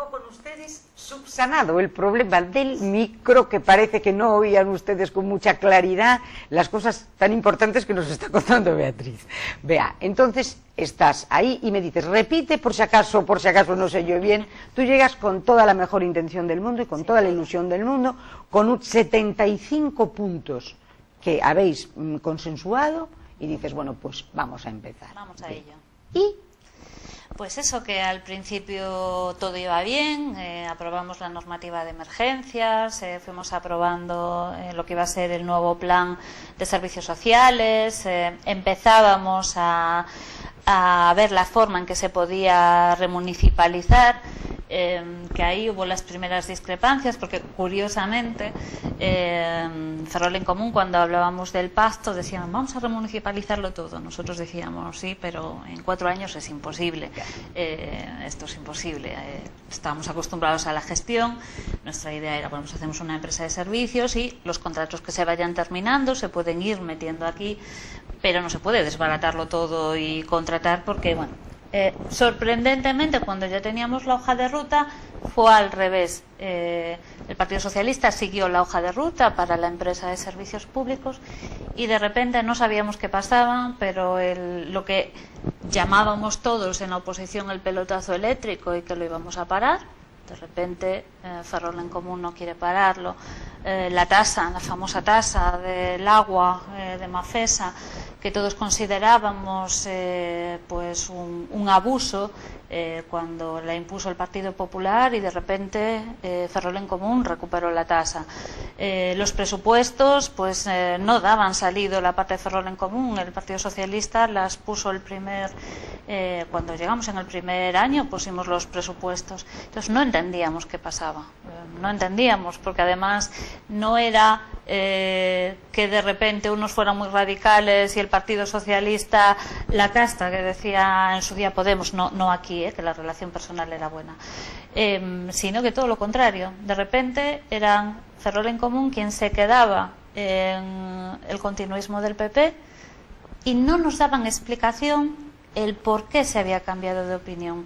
luego con ustedes subsanado el problema del micro, que parece que no oían ustedes con mucha claridad las cosas tan importantes que nos está contando Beatriz. Vea, entonces estás ahí y me dices, repite por si acaso no sé yo bien, tú llegas con toda la mejor intención del mundo y con toda la ilusión del mundo, con 75 puntos que habéis consensuado y dices, bueno, pues vamos a empezar. Vamos a ello. ¿Y? Pues eso, que al principio todo iba bien, aprobamos la normativa de emergencias, fuimos aprobando lo que iba a ser el nuevo plan de servicios sociales, empezábamos a ver la forma en que se podía remunicipalizar, que ahí hubo las primeras discrepancias, porque curiosamente Ferrol en Común, cuando hablábamos del pacto, decían vamos a remunicipalizarlo todo. Nosotros decíamos sí, pero en 4 años es imposible, esto es imposible. Estábamos acostumbrados a la gestión, nuestra idea era, bueno, pues hacemos una empresa de servicios y los contratos que se vayan terminando se pueden ir metiendo aquí, pero no se puede desbaratarlo todo y contratar porque, bueno, sorprendentemente cuando ya teníamos la hoja de ruta fue al revés. El Partido Socialista siguió la hoja de ruta para la empresa de servicios públicos y de repente no sabíamos qué pasaba, pero lo que llamábamos todos en la oposición el pelotazo eléctrico y que lo íbamos a parar, de repente Ferrol en Común no quiere pararlo. La tasa, la famosa tasa del agua de Mafesa, que todos considerábamos pues un abuso cuando la impuso el Partido Popular, y de repente Ferrol en Común recuperó la tasa. Los presupuestos pues no daban salido la parte de Ferrol en Común, el Partido Socialista las puso cuando llegamos en el primer año pusimos los presupuestos. Entonces no entendíamos qué pasaba, no entendíamos, porque además no era que de repente unos fueran muy radicales y el Partido Socialista, la casta que decía en su día Podemos, no aquí, que la relación personal era buena, sino que todo lo contrario. De repente eran Ferrol en Común quien se quedaba en el continuismo del PP y no nos daban explicación el por qué se había cambiado de opinión.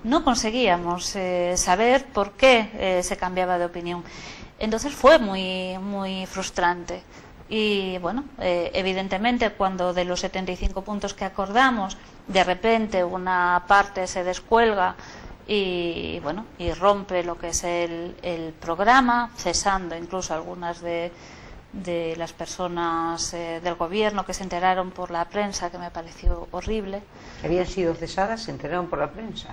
No conseguíamos saber por qué se cambiaba de opinión. Entonces fue muy, muy frustrante. Y bueno, evidentemente cuando de los 75 puntos que acordamos, de repente una parte se descuelga y bueno, y rompe lo que es el programa, cesando incluso algunas de las personas del gobierno que se enteraron por la prensa, que me pareció horrible. ¿Habían sido cesadas? ¿Se enteraron por la prensa?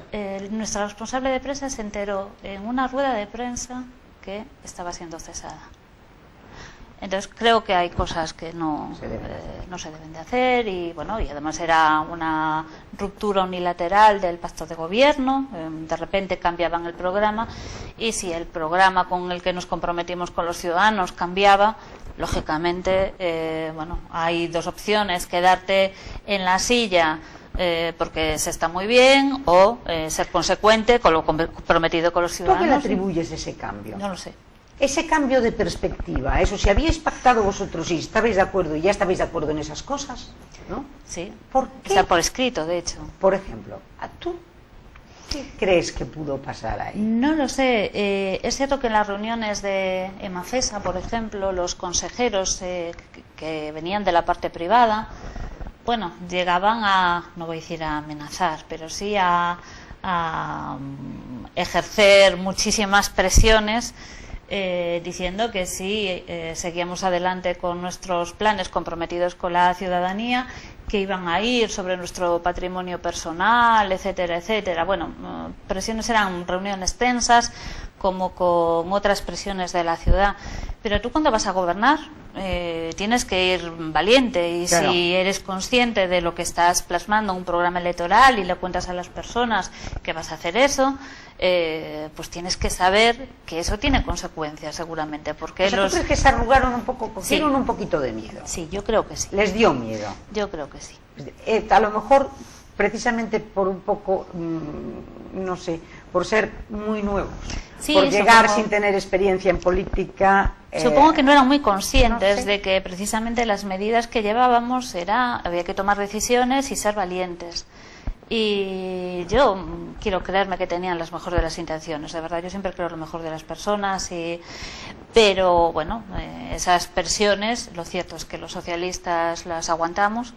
Nuestra responsable de prensa se enteró en una rueda de prensa que estaba siendo cesada. Entonces creo que hay cosas que no se deben de hacer, y bueno, y además era una ruptura unilateral del pacto de gobierno. De repente cambiaban el programa, y si el programa con el que nos comprometimos con los ciudadanos cambiaba, lógicamente bueno, hay dos opciones: quedarte en la silla porque se está muy bien, o ser consecuente con lo comprometido con los ciudadanos. ¿Tú qué le atribuyes ese cambio? No lo sé. Ese cambio de perspectiva, eso, si habíais pactado vosotros y estabais de acuerdo y ya estabais de acuerdo en esas cosas, ¿no? Sí. ¿Por qué? Está por escrito, de hecho. Por ejemplo, ¿tú qué crees que pudo pasar ahí? No lo sé. Es cierto que en las reuniones de Emafesa, por ejemplo, los consejeros que venían de la parte privada, bueno, llegaban a, no voy a decir a amenazar, pero sí a ejercer muchísimas presiones, diciendo que si seguíamos adelante con nuestros planes comprometidos con la ciudadanía, que iban a ir sobre nuestro patrimonio personal, etcétera, etcétera. Bueno, presiones, eran reuniones tensas, como con otras presiones de la ciudad. Pero tú, cuando vas a gobernar, tienes que ir valiente, y claro, si eres consciente de lo que estás plasmando en un programa electoral y le cuentas a las personas que vas a hacer eso, pues tienes que saber que eso tiene consecuencias, seguramente. Porque o sea, ¿tú crees que se arrugaron un poco, cogieron sí, un poquito de miedo? Sí, yo creo que sí. ¿Les dio miedo? Yo creo que sí. A lo mejor precisamente por un poco, no sé, por ser muy nuevos, sí, por llegar sin tener experiencia en política. Supongo que no eran muy conscientes, no sé, de que precisamente las medidas que llevábamos había que tomar decisiones y ser valientes. Y yo quiero creerme que tenían las mejores de las intenciones, de verdad, yo siempre creo lo mejor de las personas, pero bueno, esas presiones, lo cierto es que los socialistas las aguantamos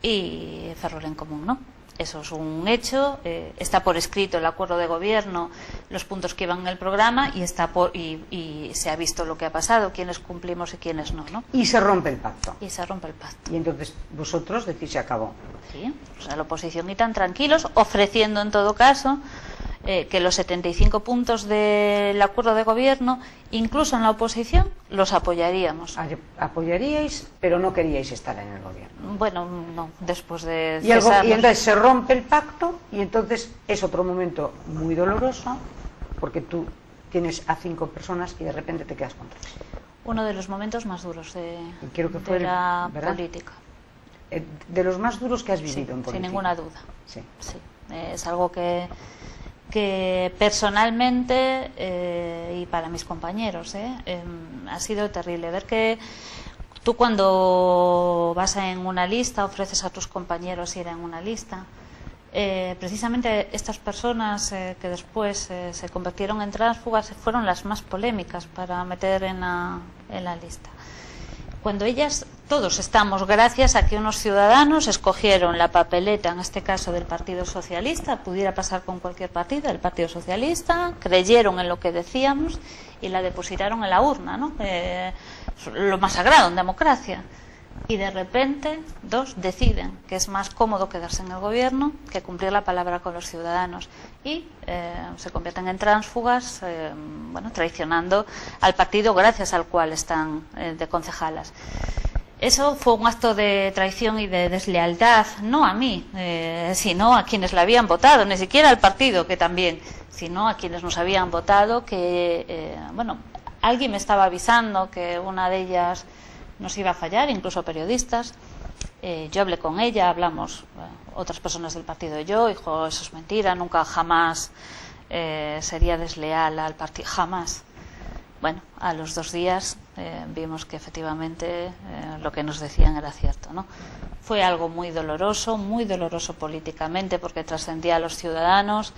y Ferrol en Común no. Eso es un hecho, está por escrito el acuerdo de gobierno, los puntos que iban en el programa y se ha visto lo que ha pasado, quiénes cumplimos y quiénes no, ¿no? Y se rompe el pacto. Y se rompe el pacto. Y entonces vosotros decís se acabó. Sí, o sea, la oposición y tan tranquilos, ofreciendo en todo caso que los 75 puntos del acuerdo de gobierno, incluso en la oposición, los apoyaríamos. Apoyaríais, pero no queríais estar en el gobierno. Bueno, no, después de y entonces se rompe el pacto y entonces es otro momento muy doloroso porque tú tienes a 5 personas y de repente te quedas con 3. Uno de los momentos más duros de la política. De los más duros que has vivido en política. Sin ninguna duda. Sí. Sí. Es algo que personalmente y para mis compañeros ha sido terrible ver que tú cuando vas en una lista ofreces a tus compañeros ir en una lista, precisamente estas personas que después se convirtieron en tránsfugas fueron las más polémicas para meter en la lista. Cuando todos estamos gracias a que unos ciudadanos escogieron la papeleta, en este caso del Partido Socialista, pudiera pasar con cualquier partido, del Partido Socialista, creyeron en lo que decíamos y la depositaron en la urna, ¿no? Lo más sagrado en democracia. Y de repente, 2 deciden que es más cómodo quedarse en el gobierno que cumplir la palabra con los ciudadanos y se convierten en tránsfugas, traicionando al partido gracias al cual están de concejalas. Eso fue un acto de traición y de deslealtad, no a mí, sino a quienes la habían votado, ni siquiera al partido, que también, sino a quienes nos habían votado, que, alguien me estaba avisando que una de ellas nos iba a fallar, incluso periodistas. Yo hablé con ella, hablamos otras personas del partido y yo, dijo, eso es mentira, nunca jamás sería desleal al partido, jamás. Bueno, a los 2 días vimos que efectivamente lo que nos decían era cierto, ¿no? Fue algo muy doloroso políticamente porque trascendía a los ciudadanos,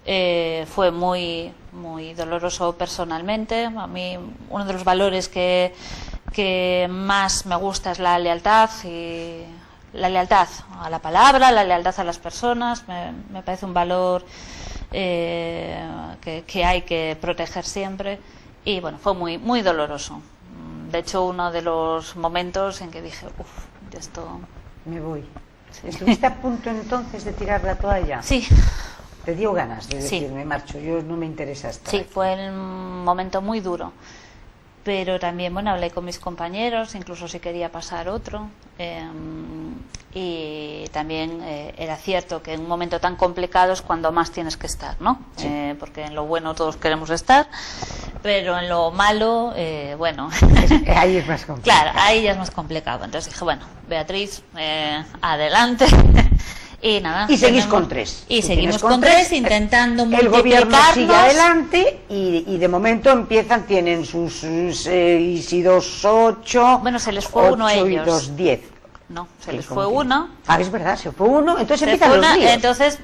fue muy, muy doloroso personalmente. A mí uno de los valores que más me gusta es la lealtad, y la lealtad a la palabra, la lealtad a las personas, me parece un valor que hay que proteger siempre. Y bueno, fue muy, muy doloroso. De hecho, uno de los momentos en que dije, esto... Me voy. Sí. ¿Estuviste a punto entonces de tirar la toalla? Sí. ¿Te dio ganas de decir, me marcho, yo no me interesa estar Sí, aquí? fue un momento muy duro. Pero también, hablé con mis compañeros, incluso si quería pasar otro. Y también era cierto que en un momento tan complicado es cuando más tienes que estar, ¿no? Sí. Porque en lo bueno todos queremos estar, pero en lo malo, ahí es más complicado. Claro, ahí ya es más complicado. Entonces dije, Beatriz, adelante. Y nada. Y seguís con 3. Y seguimos con 3 intentando multiplicarnos. El gobierno sigue adelante y de momento tienen sus 6 y 2, 8. Bueno, se les fue uno a ellos. 8 y 2, 10. No, se les fue uno. Ah, es verdad, se fue uno. Entonces empiezan los líos. Entonces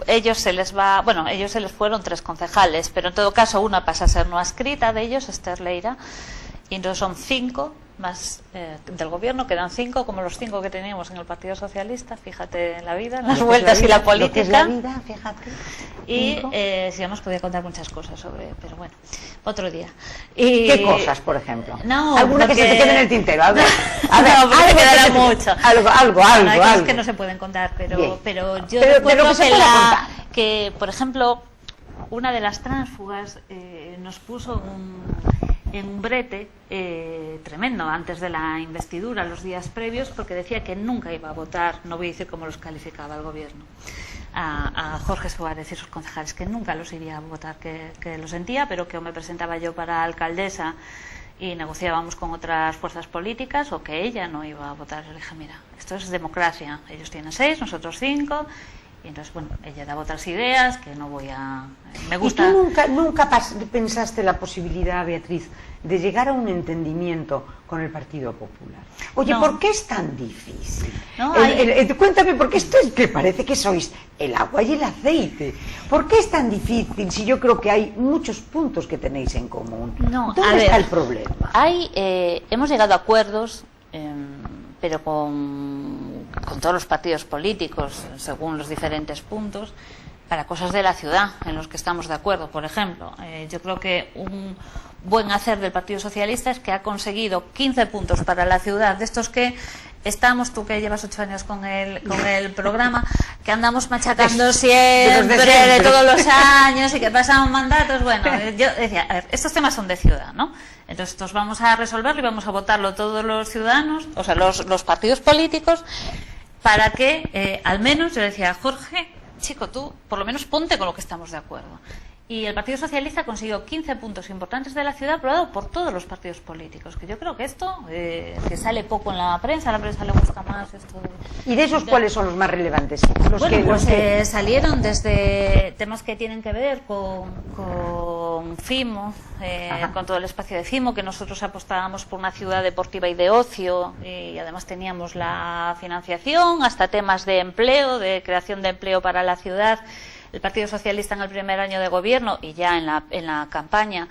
ellos se les fueron 3 concejales, pero en todo caso una pasa a ser no adscrita de ellos, Esther Leira, y entonces son 5 más del gobierno, quedan 5 como los 5 que teníamos en el Partido Socialista. Fíjate en la vida, en las vueltas y la política. Lo que es la vida, fíjate. Y si nos podía contar muchas cosas pero bueno, otro día. ¿Qué cosas, por ejemplo? No, alguna que se te quede en el tintero. A ver, porque quedará mucho. Algo. Hay cosas que no se pueden contar, pero yo recuerdo que, por ejemplo, una de las tránsfugas nos puso en un brete tremendo antes de la investidura, los días previos, porque decía que nunca iba a votar, no voy a decir cómo los calificaba el gobierno, a Jorge Suárez y sus concejales, que nunca los iría a votar, que lo sentía, pero que o me presentaba yo para alcaldesa y negociábamos con otras fuerzas políticas, o que ella no iba a votar. Yo le dije, mira, esto es democracia, ellos tienen 6, nosotros 5, Y entonces, bueno, ella daba otras ideas que no voy a... Me gusta... ¿Y tú nunca pensaste la posibilidad, Beatriz, de llegar a un entendimiento con el Partido Popular? Oye, No. ¿por qué es tan difícil? No, Cuéntame, porque esto es que parece que sois el agua y el aceite. ¿Por qué es tan difícil si yo creo que hay muchos puntos que tenéis en común? No, ¿Dónde está el problema? Hemos llegado a acuerdos, pero con todos los partidos políticos, según los diferentes puntos, para cosas de la ciudad en los que estamos de acuerdo. Por ejemplo, yo creo que un buen hacer del Partido Socialista es que ha conseguido 15 puntos para la ciudad, de estos que estamos, tú que llevas 8 años con el programa, que andamos machacando siempre, de todos los años y que pasan mandatos. Bueno, yo decía, a ver, estos temas son de ciudad, ¿no? Entonces, estos vamos a resolverlo y vamos a votarlo todos los ciudadanos, o sea, los partidos políticos, para que, al menos, yo decía, Jorge, chico, tú por lo menos ponte con lo que estamos de acuerdo. Y el Partido Socialista consiguió 15 puntos importantes de la ciudad aprobado por todos los partidos políticos, que yo creo que esto, que sale poco en la prensa, a la prensa le gusta más esto ¿Y de esos cuáles son los más relevantes? Salieron desde temas que tienen que ver con FIMO, con todo el espacio de FIMO, que nosotros apostábamos por una ciudad deportiva y de ocio, y además teníamos la financiación, hasta temas de empleo, de creación de empleo para la ciudad. El Partido Socialista en el primer año de gobierno y ya en la campaña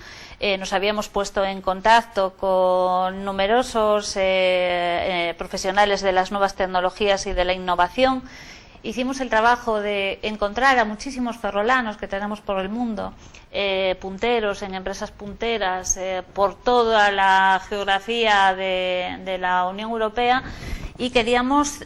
nos habíamos puesto en contacto con numerosos profesionales de las nuevas tecnologías y de la innovación. Hicimos el trabajo de encontrar a muchísimos ferrolanos que tenemos por el mundo, punteros en empresas punteras, por toda la geografía de la Unión Europea. Y queríamos,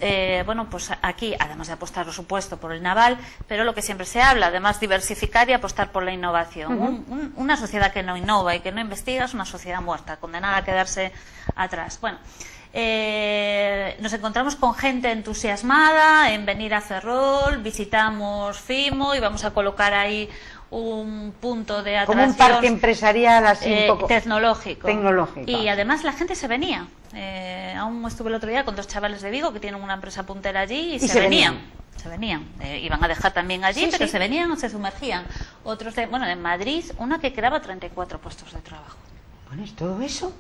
bueno, pues aquí, además de apostar, por supuesto, por el naval, pero lo que siempre se habla, además diversificar y apostar por la innovación. Una sociedad que no innova y que no investiga es una sociedad muerta, condenada a quedarse atrás. Bueno, nos encontramos con gente entusiasmada en venir a Ferrol, visitamos FIMO y vamos a colocar ahí un punto de atracción, como un parque empresarial así un poco tecnológico. Y Ah. además la gente se venía. Aún estuve el otro día con 2 chavales de Vigo que tienen una empresa puntera allí y se venían. Iban a dejar también allí, pero se venían, se sumergían. Otros de Madrid, una que creaba 34 puestos de trabajo. Bueno, ¿es todo eso?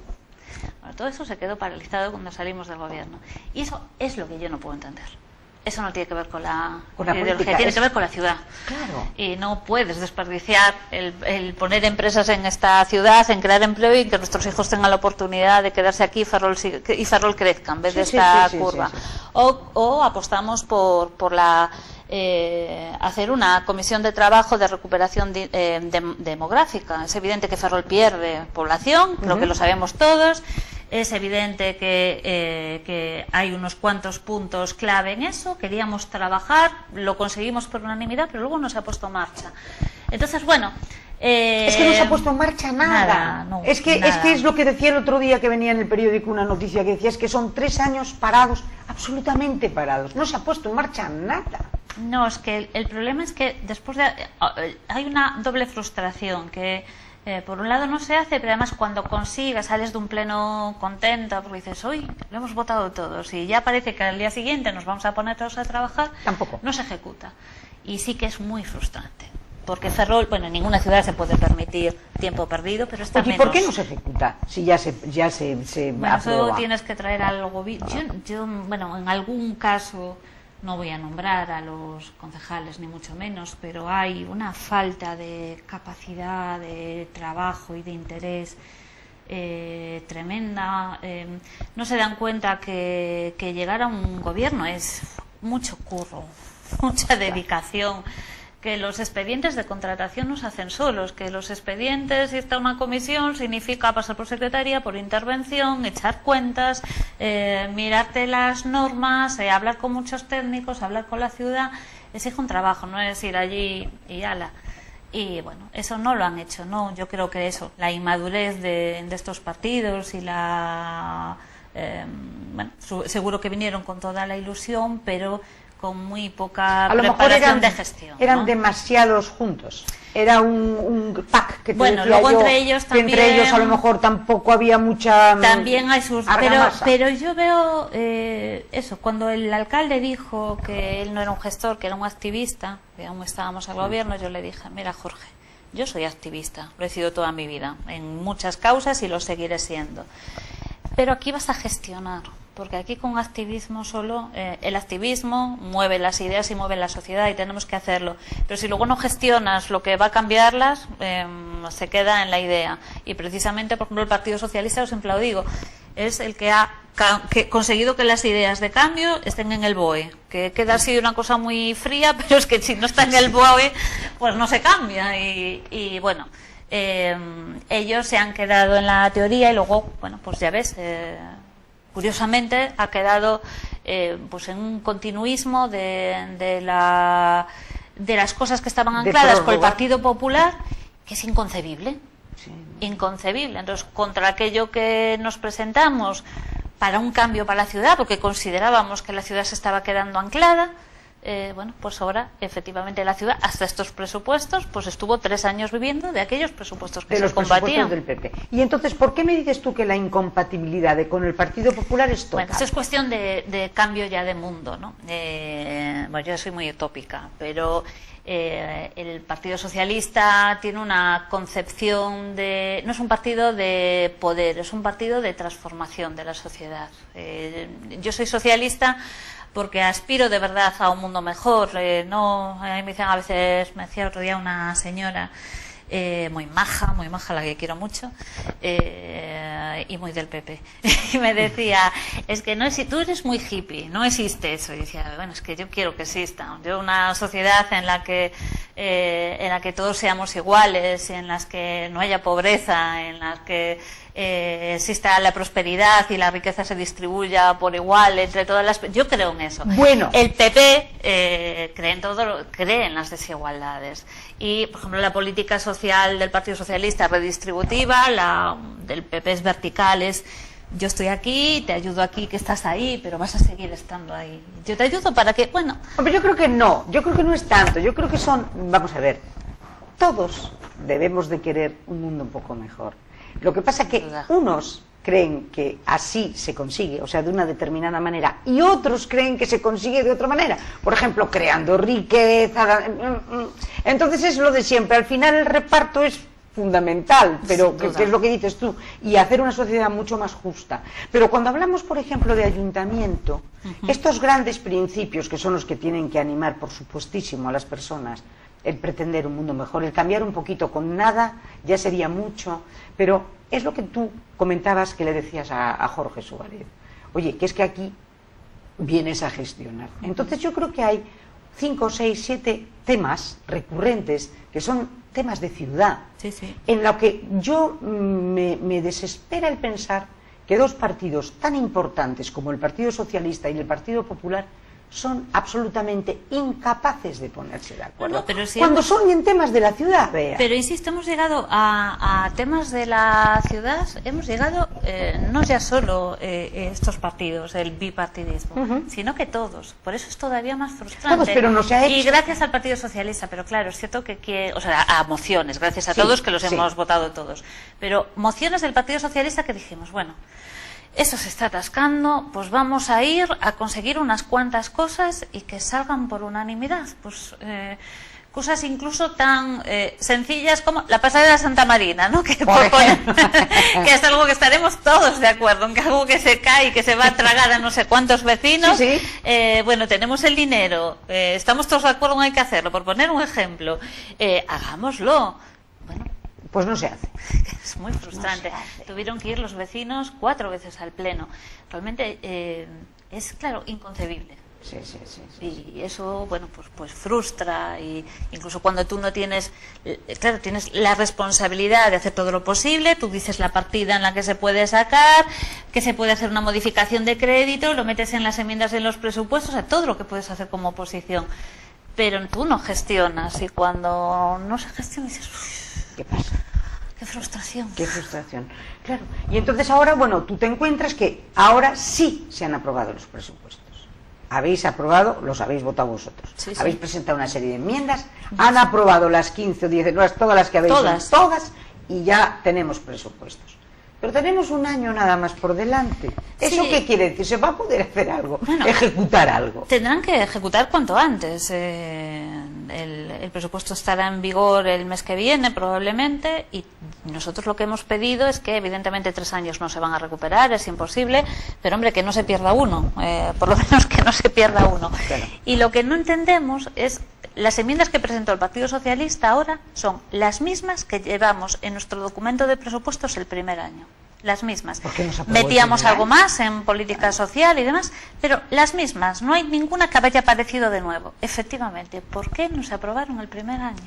Bueno, todo eso se quedó paralizado cuando salimos del gobierno. Y eso es lo que yo no puedo entender. Eso no tiene que ver con la ideología, política, tiene que ver con la ciudad. Claro. Y no puedes desperdiciar el poner empresas en esta ciudad, en crear empleo y que nuestros hijos tengan la oportunidad de quedarse aquí y Ferrol crezca en vez de esta curva. O apostamos por la hacer una comisión de trabajo de recuperación demográfica. Es evidente que Ferrol pierde población, creo que lo sabemos todos. Es evidente que hay unos cuantos puntos clave en eso. Queríamos trabajar, lo conseguimos por unanimidad, pero luego no se ha puesto en marcha. Entonces, bueno... es que no se ha puesto en marcha nada. No, es que es lo que decía el otro día que venía en el periódico una noticia que decía, es que son 3 años parados, absolutamente parados. No se ha puesto en marcha nada. No, es que el problema es que después hay una doble frustración que... por un lado no se hace, pero además cuando consigas, sales de un pleno contenta porque dices, hoy lo hemos votado todos y ya parece que al día siguiente nos vamos a poner todos a trabajar, tampoco. No se ejecuta. Y sí que es muy frustrante. Porque Ferrol, bueno, en ninguna ciudad se puede permitir tiempo perdido, pero está menos. ¿Y por qué no se ejecuta? Si ya se bueno, aprueba. eso tienes que traer al gobierno. Yo, bueno, en algún caso... No voy a nombrar a los concejales, ni mucho menos, pero hay una falta de capacidad de trabajo y de interés tremenda. No se dan cuenta que llegar a un gobierno es mucho curro, mucha dedicación, que los expedientes de contratación no se hacen solos, que los expedientes, si está una comisión, significa pasar por secretaría, por intervención, echar cuentas, mirarte las normas, hablar con muchos técnicos, hablar con la ciudad, exige un trabajo, no es ir allí y ala. Y bueno, eso no lo han hecho, no. Yo creo que eso, la inmadurez de estos partidos y la... bueno, seguro que vinieron con toda la ilusión, pero con muy poca a lo mejor preparación de gestión. Eran ¿no? demasiados juntos. Era un pack que te bueno, decía luego yo, entre ellos también, entre ellos a lo mejor tampoco había mucha también hay sus argamasa. pero yo veo eso, cuando el alcalde dijo que él no era un gestor, que era un activista, que aún estábamos al gobierno, yo le dije, mira Jorge, yo soy activista, lo he sido toda mi vida en muchas causas y lo seguiré siendo, pero aquí vas a gestionar, porque aquí con activismo solo, el activismo mueve las ideas y mueve la sociedad y tenemos que hacerlo, pero si luego no gestionas lo que va a cambiarlas, se queda en la idea. Y precisamente, por ejemplo, el Partido Socialista, yo siempre lo digo, es el que ha conseguido que las ideas de cambio estén en el BOE, que queda así una cosa muy fría, pero es que si no está en el BOE, pues no se cambia. Y bueno, ellos se han quedado en la teoría y luego, bueno, pues ya ves, curiosamente ha quedado pues en un continuismo de las cosas que estaban ancladas con el Partido Popular, que es inconcebible. Sí. Inconcebible. Entonces, contra aquello que nos presentamos para un cambio para la ciudad, porque considerábamos que la ciudad se estaba quedando anclada, bueno, pues ahora efectivamente la ciudad, hasta estos presupuestos, pues estuvo 3 años viviendo de aquellos presupuestos que se combatían. Del PP. Y entonces, ¿por qué me dices tú que la incompatibilidad con el Partido Popular es total? Bueno, esto es cuestión de cambio ya de mundo, ¿no? Bueno, yo soy muy utópica, pero el Partido Socialista tiene una concepción de... No es un partido de poder, es un partido de transformación de la sociedad. Yo soy socialista porque aspiro de verdad a un mundo mejor. No, a mí me dicen a veces, me decía otro día una señora muy maja, la que quiero mucho, y muy del PP, y me decía, es que no tú eres muy hippie, no existe eso. Y decía, bueno, es que yo quiero que exista, yo una sociedad en la que todos seamos iguales, en las que no haya pobreza, en las que exista la prosperidad y la riqueza se distribuya por igual entre todas las... Yo creo en eso. Bueno, el PP cree en las desigualdades y, por ejemplo, la política social del Partido Socialista es redistributiva, la del PP es vertical, es yo estoy aquí, te ayudo aquí, que estás ahí, pero vas a seguir estando ahí. Yo te ayudo para que, bueno... Hombre, yo creo que no es tanto, yo creo que son, vamos a ver, todos debemos de querer un mundo un poco mejor. Lo que pasa es que unos creen que así se consigue, o sea, de una determinada manera, y otros creen que se consigue de otra manera, por ejemplo, creando riqueza. Entonces es lo de siempre, al final el reparto es fundamental, pero que es lo que dices tú, y hacer una sociedad mucho más justa. Pero cuando hablamos, por ejemplo, de ayuntamiento, estos grandes principios que son los que tienen que animar, por supuestísimo, a las personas, el pretender un mundo mejor, el cambiar un poquito con nada, ya sería mucho, pero es lo que tú comentabas, que le decías a Jorge Suárez. Oye, que es que aquí vienes a gestionar. Entonces yo creo que hay 5, 6, 7 temas recurrentes que son temas de ciudad, en lo que yo me desespera el pensar que dos partidos tan importantes como el Partido Socialista y el Partido Popular son absolutamente incapaces de ponerse de acuerdo. No, pero si cuando son en temas de la ciudad, vea. Pero insisto, hemos llegado a temas de la ciudad, hemos llegado no ya solo estos partidos, el bipartidismo, sino que todos. Por eso es todavía más frustrante. Todos, pero no se ha hecho. Y gracias al Partido Socialista, pero claro, es cierto o sea, a mociones, gracias a todos que los hemos votado todos. Pero mociones del Partido Socialista que dijimos, bueno, eso se está atascando, pues vamos a ir a conseguir unas cuantas cosas y que salgan por unanimidad. Pues cosas incluso tan sencillas como la pasarela de Santa Marina, ¿no? Que es algo que estaremos todos de acuerdo, en que algo que se cae y que se va a tragar a no sé cuántos vecinos. Bueno, tenemos el dinero, estamos todos de acuerdo en que hay que hacerlo, por poner un ejemplo, hagámoslo. Bueno, pues no se hace. Es muy frustrante. No tuvieron que ir los vecinos 4 veces al pleno. Realmente es, claro, inconcebible. Sí. Y eso, bueno, pues frustra. Y incluso cuando tú no tienes, claro, tienes la responsabilidad de hacer todo lo posible, tú dices la partida en la que se puede sacar, que se puede hacer una modificación de crédito, lo metes en las enmiendas de los presupuestos, o sea, todo lo que puedes hacer como oposición. Pero tú no gestionas, y cuando no se gestiona dices, ¿qué pasa? Qué frustración. Qué frustración, claro. Y entonces ahora, bueno, tú te encuentras que ahora sí se han aprobado los presupuestos. habéis aprobado, los habéis votado vosotros. Sí, sí. Habéis presentado una serie de enmiendas, han aprobado las 15 o 19, todas las que habéis todas, y ya tenemos presupuestos. Pero tenemos un año nada más por delante. ¿Eso sí. qué quiere decir? ¿Se va a poder hacer algo? Bueno, ejecutar algo. Tendrán que ejecutar cuanto antes. El presupuesto estará en vigor el mes que viene probablemente, y nosotros lo que hemos pedido es que evidentemente 3 años no se van a recuperar, es imposible, pero hombre, que no se pierda uno, por lo menos que no se pierda uno. Claro. Y lo que no entendemos es, las enmiendas que presentó el Partido Socialista ahora son las mismas que llevamos en nuestro documento de presupuestos el primer año. Las mismas. Metíamos algo más en política social y demás, pero las mismas. No hay ninguna que haya aparecido de nuevo. Efectivamente, ¿por qué no se aprobaron el primer año?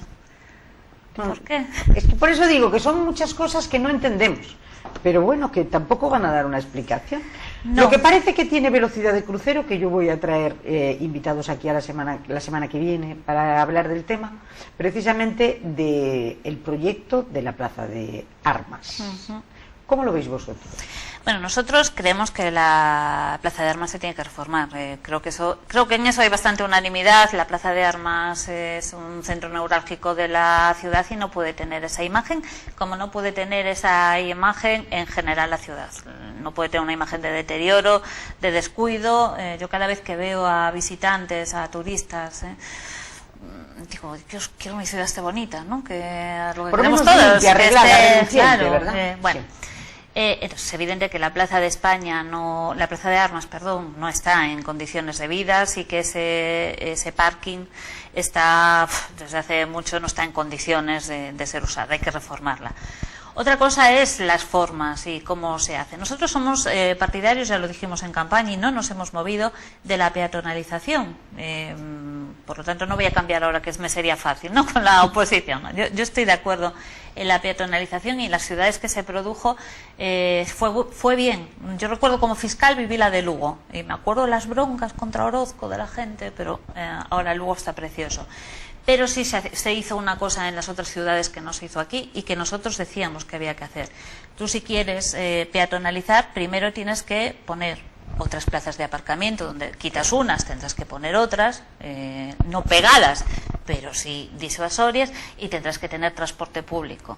¿Por qué? Es que por eso digo que son muchas cosas que no entendemos. Pero bueno, que tampoco van a dar una explicación. No. Lo que parece que tiene velocidad de crucero, que yo voy a traer invitados aquí a la semana que viene para hablar del tema, precisamente del proyecto de la Plaza de Armas. ¿Cómo lo veis vosotros? Bueno, nosotros creemos que la Plaza de Armas se tiene que reformar. Creo que en eso hay bastante unanimidad. La Plaza de Armas es un centro neurálgico de la ciudad y no puede tener esa imagen, como no puede tener esa imagen en general la ciudad. No puede tener una imagen de deterioro, de descuido. Yo cada vez que veo a visitantes, a turistas, digo, Dios, quiero mi ciudad esté bonita, ¿no? Que lo que queremos todos, limpia, arreglada, claro, ¿verdad? Bueno. Sí. Entonces es evidente que la Plaza de Armas, no está en condiciones debidas, y que ese parking está, desde hace mucho, no está en condiciones de ser usada. Hay que reformarla. Otra cosa es las formas y cómo se hace. Nosotros somos partidarios, ya lo dijimos en campaña, y no nos hemos movido de la peatonalización. Por lo tanto, no voy a cambiar ahora, que me sería fácil, ¿no?, con la oposición. Yo estoy de acuerdo en la peatonalización, y en las ciudades que se produjo fue bien. Yo recuerdo, como fiscal, viví la de Lugo, y me acuerdo de las broncas contra Orozco de la gente, pero ahora Lugo está precioso. Pero sí se hizo una cosa en las otras ciudades que no se hizo aquí, y que nosotros decíamos que había que hacer. Tú, si quieres peatonalizar, primero tienes que poner otras plazas de aparcamiento, donde quitas unas, tendrás que poner otras, no pegadas, pero sí disuasorias, y tendrás que tener transporte público.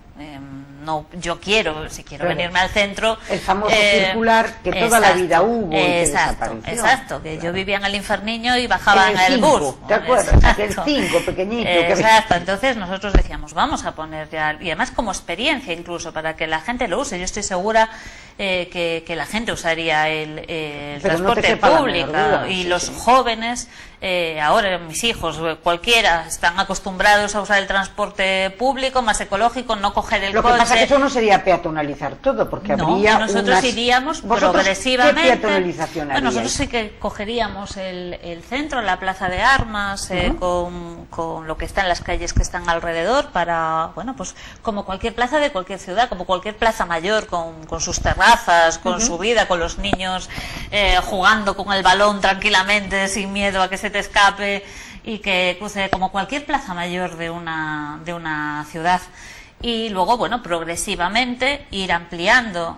No, yo quiero, si quiero venirme al centro, el famoso circular que toda la vida hubo, exacto, que yo vivía en el Inferniño y bajaba en el bus, ¿te acuerdas? Aquel 5 pequeñito, exacto. Entonces nosotros decíamos, vamos a poner ya, y además como experiencia incluso, para que la gente lo use. Yo estoy segura que la gente usaría el transporte público, y los jóvenes, ahora mis hijos, cualquiera, están acostumbrados a usar el transporte público más ecológico, no coger el coche. Lo que pasa es que eso no sería peatonalizar todo, porque habría nosotros iríamos progresivamente. ¿Qué peatonalización haríais? Nosotros sí que cogeríamos el centro, la Plaza de Armas, con lo que está en las calles que están alrededor, para, bueno, pues como cualquier plaza de cualquier ciudad, como cualquier plaza mayor, con sus terrazas, con su vida, con los niños jugando con el balón tranquilamente, sin miedo a que se te escape, y que cruce como cualquier plaza mayor de una ciudad. Y luego, bueno, progresivamente ir ampliando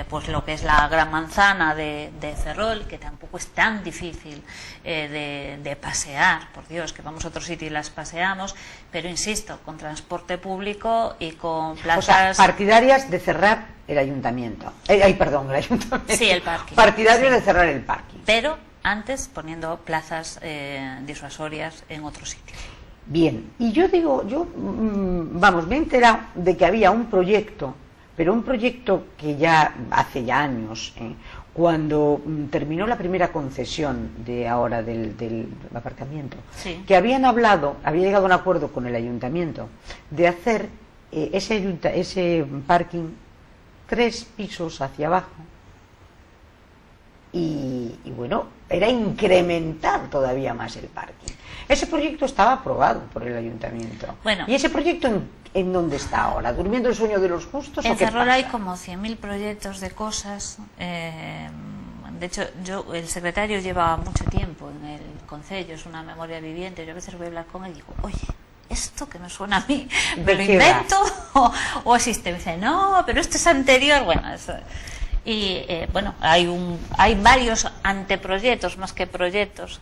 pues lo que es la Gran Manzana de Ferrol, que tampoco es tan difícil de pasear, por Dios, que vamos a otro sitio y las paseamos, pero insisto, con transporte público y con plazas... O sea, partidarias de cerrar el ayuntamiento. El ayuntamiento. Sí, el parking. Partidarios de cerrar el parking. Pero antes poniendo plazas disuasorias en otros sitios. Bien, y yo digo, vamos, me he enterado de que había un proyecto, pero un proyecto que ya hace ya años, cuando terminó la primera concesión de ahora del aparcamiento, sí, que había llegado a un acuerdo con el ayuntamiento de hacer ese parking 3 pisos hacia abajo, y bueno, era incrementar todavía más el parking. Ese proyecto estaba aprobado por el ayuntamiento. Bueno, ¿y ese proyecto en dónde está ahora? ¿Durmiendo el sueño de los justos? En Ferrol hay como 100.000 proyectos de cosas. De hecho, el secretario lleva mucho tiempo en el concello, es una memoria viviente. Yo a veces voy a hablar con él y digo, oye, esto que me suena a mí, ¿me lo invento o existe? Me dice, no, pero esto es anterior. Bueno, eso. Y bueno, hay varios anteproyectos, más que proyectos,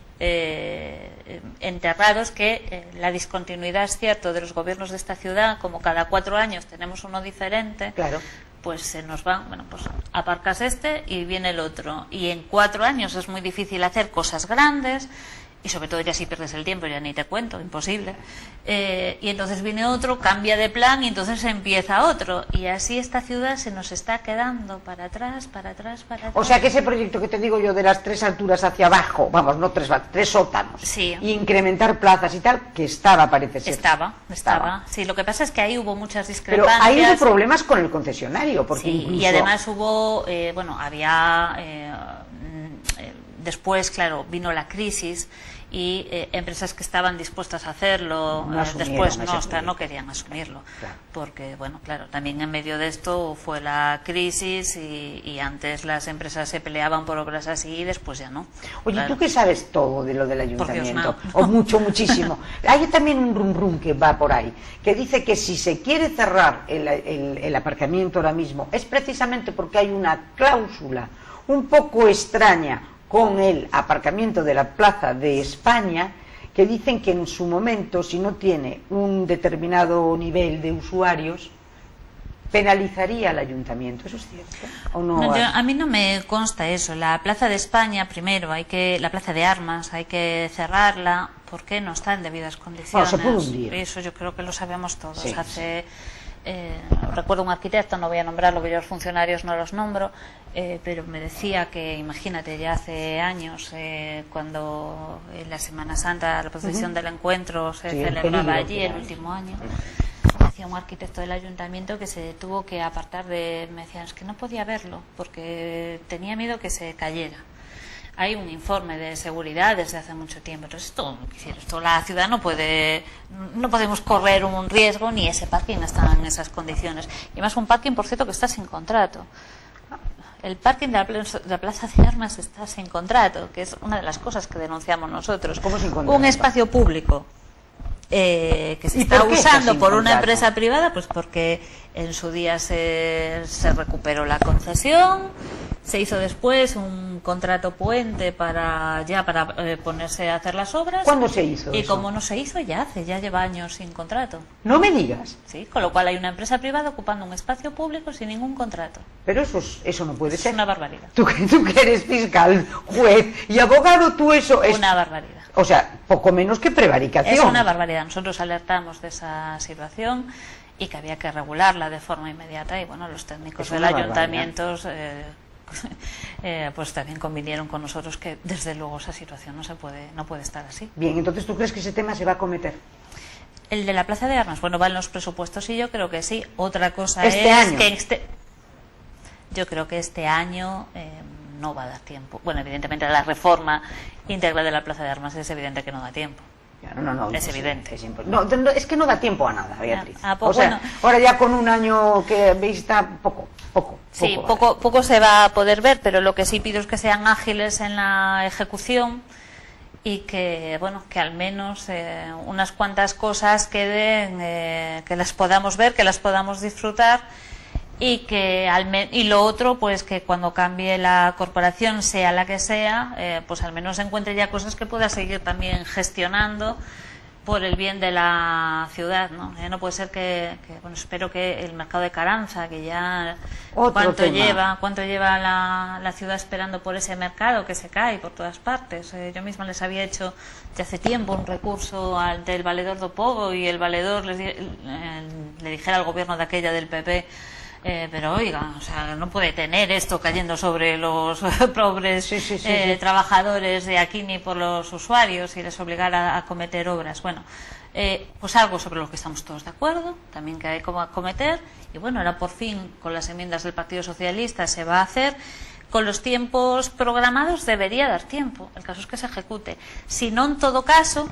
enterrados, que la discontinuidad, es cierto, de los gobiernos de esta ciudad, como cada 4 años tenemos uno diferente, claro, pues se nos va, bueno, pues aparcas este y viene el otro. Y en 4 años es muy difícil hacer cosas grandes, y sobre todo ya si pierdes el tiempo, ya ni te cuento, imposible. Y entonces viene otro, cambia de plan y entonces empieza otro. Y así esta ciudad se nos está quedando para atrás, para atrás, para atrás. O sea que ese proyecto que te digo yo de las 3 alturas hacia abajo, vamos, no 3 sótanos, sí, y incrementar plazas y tal, que estaba, parece ser. Estaba. Sí, lo que pasa es que ahí hubo muchas discrepancias. Pero ahí hubo problemas con el concesionario, porque sí, incluso... y además hubo, había... después, claro, vino la crisis y empresas que estaban dispuestas a hacerlo, después no querían asumirlo, claro. Porque, bueno, claro, también en medio de esto fue la crisis y antes las empresas se peleaban por obras así y después ya no. Oye, claro. ¿Tú qué sabes todo de lo del ayuntamiento? Dios, no. O muchísimo. Hay también un rum que va por ahí, que dice que si se quiere cerrar el aparcamiento ahora mismo es precisamente porque hay una cláusula un poco extraña con el aparcamiento de la Plaza de España, que dicen que en su momento, si no tiene un determinado nivel de usuarios, penalizaría al ayuntamiento. ¿Eso es cierto? ¿O no? A mí no me consta eso. La Plaza de España, primero, la Plaza de Armas, hay que cerrarla porque no está en debidas condiciones. Bueno, se puede hundir. Eso yo creo que lo sabemos todos. Sí, recuerdo un arquitecto, no voy a nombrarlo, que yo los funcionarios no los nombro, pero me decía que, imagínate, ya hace años, cuando en la Semana Santa la procesión del encuentro se celebraba allí el último año, decía un arquitecto del ayuntamiento que se tuvo que apartar me decían, es que no podía verlo porque tenía miedo que se cayera. Hay un informe de seguridad desde hace mucho tiempo. Entonces, esto la ciudad no podemos correr un riesgo, ni ese parking está en esas condiciones. Y además un parking, por cierto, que está sin contrato. El parking de la Plaza de Armas está sin contrato, que es una de las cosas que denunciamos nosotros. ¿Cómo sin contrato? Un espacio público que se está usando por una empresa privada, pues porque en su día se recuperó la concesión, se hizo después un contrato puente para ponerse a hacer las obras. ¿Cuándo se hizo y eso? como no se hizo, ya lleva años sin contrato. No me digas. Sí, con lo cual hay una empresa privada ocupando un espacio público sin ningún contrato. Pero eso no puede ser. Es una barbaridad. Tú que eres fiscal, juez y abogado, tú eso es... Una barbaridad. O sea, poco menos que prevaricación. Es una barbaridad. Nosotros alertamos de esa situación y que había que regularla de forma inmediata, y bueno, los técnicos del ayuntamiento pues también convinieron con nosotros que desde luego esa situación no puede estar así. Bien, entonces ¿tú crees que ese tema se va a acometer? El de la Plaza de Armas, bueno, va en los presupuestos y yo creo que sí. Otra cosa año. Que yo creo que este año no va a dar tiempo. Bueno, evidentemente la reforma íntegra de la Plaza de Armas es evidente que no da tiempo. No, es evidente. Es que no da tiempo a nada, Beatriz. Pues, o sea, ahora ya con un año que vista, poco. Sí, poco se va a poder ver, pero lo que sí pido es que sean ágiles en la ejecución y que, bueno, que al menos unas cuantas cosas queden, que las podamos ver, que las podamos disfrutar, y lo otro, pues que cuando cambie la corporación, sea la que sea, pues al menos encuentre ya cosas que pueda seguir también gestionando por el bien de la ciudad, ¿no? No puede ser bueno, espero que el mercado de Carranza, que ya cuánto lleva la ciudad esperando por ese mercado que se cae por todas partes. Yo misma les había hecho de hace tiempo un recurso del valedor do Pogo, y el valedor le dijera al gobierno de aquella del PP, pero oiga, o sea, no puede tener esto cayendo sobre los pobres trabajadores de aquí ni por los usuarios, y les obligara a cometer obras. Bueno, pues algo sobre lo que estamos todos de acuerdo, también que hay como acometer, y bueno, ahora por fin con las enmiendas del Partido Socialista se va a hacer. Con los tiempos programados debería dar tiempo, el caso es que se ejecute. Si no, en todo caso,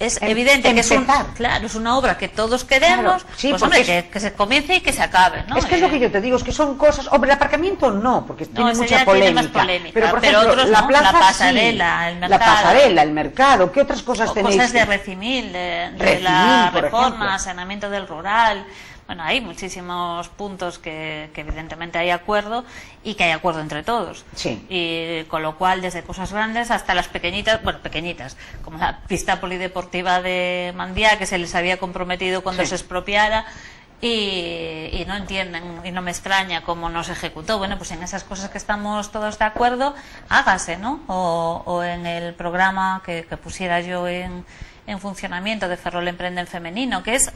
es evidente que es una obra que todos queremos, pues hombre, que se comience y que se acabe, ¿no? Es que es lo que yo te digo, es que son cosas... Hombre, el aparcamiento no, porque tiene mucha polémica. Tiene más polémica. Pero, por ejemplo, otros la no, plaza, la pasarela, el mercado. La pasarela, el mercado, ¿qué otras cosas tenéis? Cosas de Recimil, de la reforma, saneamiento del rural... Bueno, hay muchísimos puntos que evidentemente hay acuerdo y que hay acuerdo entre todos. Sí. Y con lo cual, desde cosas grandes hasta las pequeñitas, bueno, pequeñitas, como la pista polideportiva de Mandía, que se les había comprometido cuando se expropiara, y no entienden, y no me extraña cómo no se ejecutó. Bueno, pues en esas cosas que estamos todos de acuerdo, hágase, ¿no? O en el programa que pusiera yo en funcionamiento de Ferrol Emprende en Femenino, que es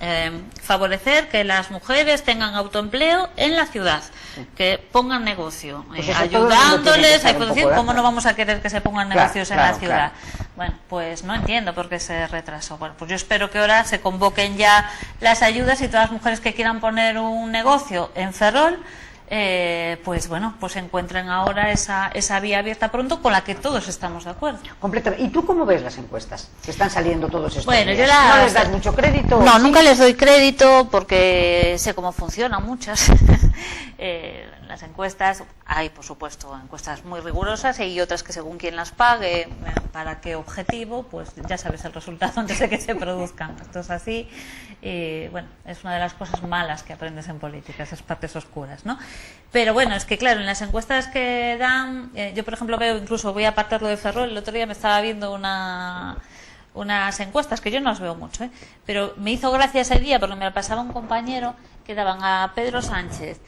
favorecer que las mujeres tengan autoempleo en la ciudad, que pongan negocio, pues ayudándoles a producir. ¿Cómo no vamos a querer que se pongan negocios en la ciudad? Claro. Bueno, pues no entiendo por qué se retrasó. Bueno, pues yo espero que ahora se convoquen ya las ayudas y todas las mujeres que quieran poner un negocio en Ferrol, pues bueno, pues encuentren ahora esa vía abierta pronto, con la que todos estamos de acuerdo. Completamente. ¿Y tú cómo ves las encuestas que están saliendo todos estos días? ¿No les das mucho crédito? No, nunca les doy crédito porque sé cómo funcionan muchas. Las encuestas, hay por supuesto encuestas muy rigurosas y otras que según quien las pague, para qué objetivo, pues ya sabes el resultado antes de que se produzcan. Esto es así. Bueno, es una de las cosas malas que aprendes en política, esas partes oscuras, ¿no? Pero bueno, es que claro, en las encuestas que dan, yo por ejemplo veo, incluso voy a apartarlo de Ferrol, el otro día me estaba viendo unas encuestas que yo no las veo mucho, pero me hizo gracia ese día porque me lo pasaba un compañero que daban a Pedro Sánchez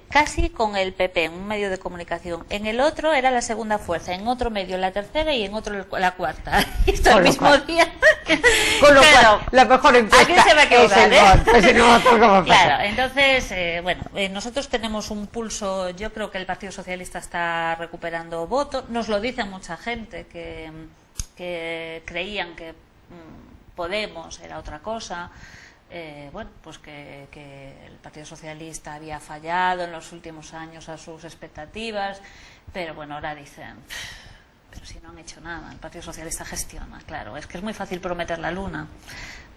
casi con el PP en un medio de comunicación, en el otro era la segunda fuerza, en otro medio la tercera y en otro la cuarta. Esto el mismo día. Con lo cual, la mejor encuesta ¿a qué se va a equivocar, es el voto. Claro, entonces, bueno, nosotros tenemos un pulso. Yo creo que el Partido Socialista está recuperando votos. Nos lo dice mucha gente que creían que Podemos era otra cosa. Bueno, pues que el Partido Socialista había fallado en los últimos años a sus expectativas, pero bueno, ahora dicen, pero si no han hecho nada, el Partido Socialista gestiona, claro, es que es muy fácil prometer la luna,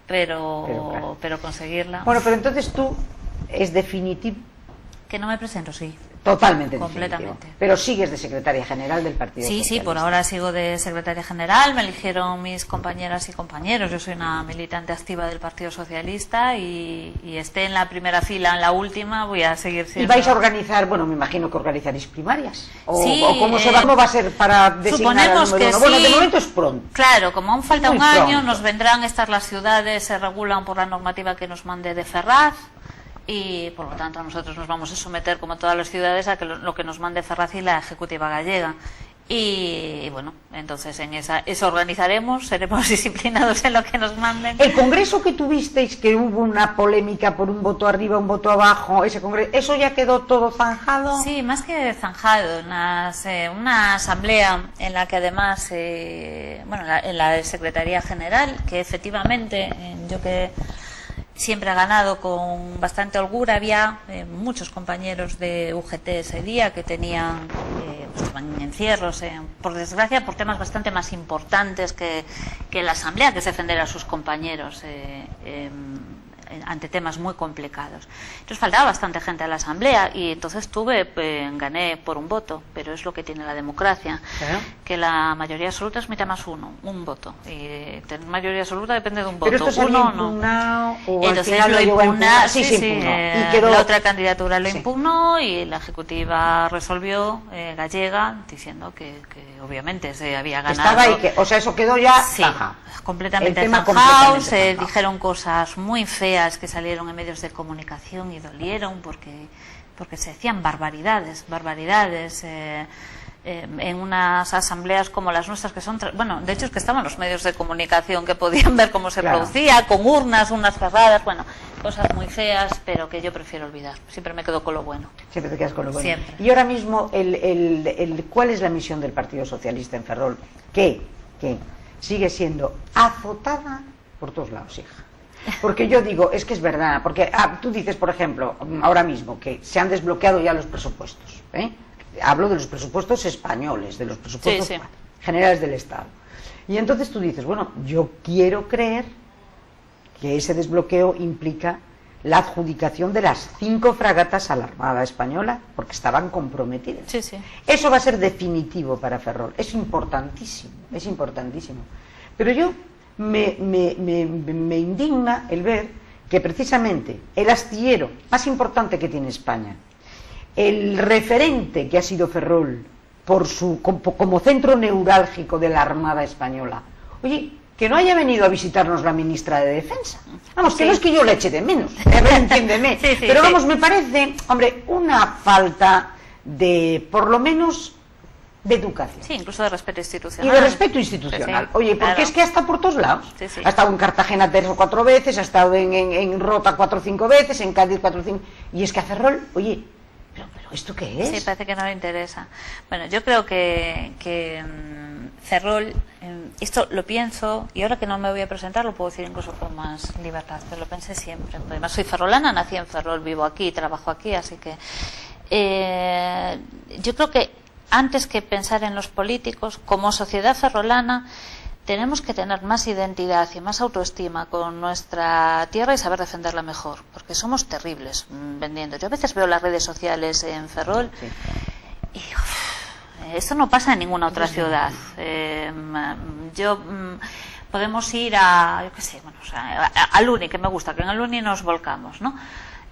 pero conseguirla. Bueno, pero entonces tú, es definitivo. Que no me presento, sí. Totalmente. Completamente. Pero sigues de secretaria general del Partido Socialista. Sí, por ahora sigo de secretaria general. Me eligieron mis compañeras y compañeros. Yo soy una militante activa del Partido Socialista y esté en la primera fila, en la última, voy a seguir siendo. ¿Y vais a organizar, bueno, me imagino que organizaréis primarias? Sí, ¿O cómo va a ser para designar al número uno? Bueno, de momento es pronto. Claro, como aún falta un año, nos vendrán estas las ciudades, se regulan por la normativa que nos mande de Ferraz. Y por lo tanto nosotros nos vamos a someter, como todas las ciudades, a que lo que nos mande Ferraz y la Ejecutiva gallega. Y bueno, entonces en eso organizaremos, seremos disciplinados en lo que nos manden. El congreso que tuvisteis, que hubo una polémica por un voto arriba, un voto abajo, ese congreso, ¿eso ya quedó todo zanjado? Sí, más que zanjado, una asamblea en la que además, bueno, en la Secretaría General, que efectivamente, yo que siempre ha ganado con bastante holgura, había muchos compañeros de UGT ese día que tenían estaban en encierros, por desgracia, por temas bastante más importantes que la asamblea, que es defender a sus compañeros ante temas muy complicados. Entonces faltaba bastante gente a la asamblea y entonces gané por un voto, pero es lo que tiene la democracia, que la mayoría absoluta es mitad más uno, un voto, y tener mayoría absoluta depende de un voto. Pero esto uno impugnado, no. O entonces lo impugna, sí, y quedó... La otra candidatura lo impugnó y la Ejecutiva resolvió, gallega, diciendo que obviamente se había ganado. Estaba ahí, o sea, eso quedó ya zanjado. Completamente zanjado, se dijeron cosas muy feas que salieron en medios de comunicación y dolieron porque se decían barbaridades en unas asambleas como las nuestras, que son, bueno, de hecho es que estaban los medios de comunicación que podían ver cómo se producía, con urnas cerradas, bueno, cosas muy feas, pero que yo prefiero olvidar. Siempre me quedo con lo bueno. Siempre te quedas con lo bueno. Siempre. Y ahora mismo, ¿cuál es la misión del Partido Socialista en Ferrol? Que sigue siendo azotada por todos lados, hija. Porque yo digo, es que es verdad, porque tú dices, por ejemplo, ahora mismo que se han desbloqueado ya los presupuestos, hablo de los presupuestos españoles, de los presupuestos generales del Estado, y entonces tú dices, bueno, yo quiero creer que ese desbloqueo implica la adjudicación de las 5 fragatas a la Armada Española, porque estaban comprometidas. Eso va a ser definitivo para Ferrol, es importantísimo, pero yo me indigna el ver que precisamente el astillero más importante que tiene España, el referente que ha sido Ferrol como centro neurálgico de la Armada Española, oye, que no haya venido a visitarnos la ministra de Defensa. Vamos, que no es que yo le eche de menos, entiéndeme, pero vamos, me parece, hombre, una falta de, por lo menos, de educación. Sí, incluso de respeto institucional. Y de respeto institucional. Oye, porque es que ha estado por todos lados. Ha estado en Cartagena 3 o 4 veces, ha estado en Rota 4 o 5 veces, en Cádiz 4 o 5... Y es que a Ferrol, oye, pero ¿esto qué es? Sí, parece que no le interesa. Bueno, yo creo que Ferrol, esto lo pienso, y ahora que no me voy a presentar lo puedo decir incluso con más libertad, pero lo pensé siempre. Además soy ferrolana, nací en Ferrol, vivo aquí, trabajo aquí, así que yo creo que antes que pensar en los políticos, como sociedad ferrolana tenemos que tener más identidad y más autoestima con nuestra tierra y saber defenderla mejor, porque somos terribles vendiendo. Yo a veces veo las redes sociales en Ferrol y esto no pasa en ninguna otra ciudad. Podemos ir a, yo qué sé, bueno, o sea, a Luni, que me gusta, que en el Luni nos volcamos, ¿no?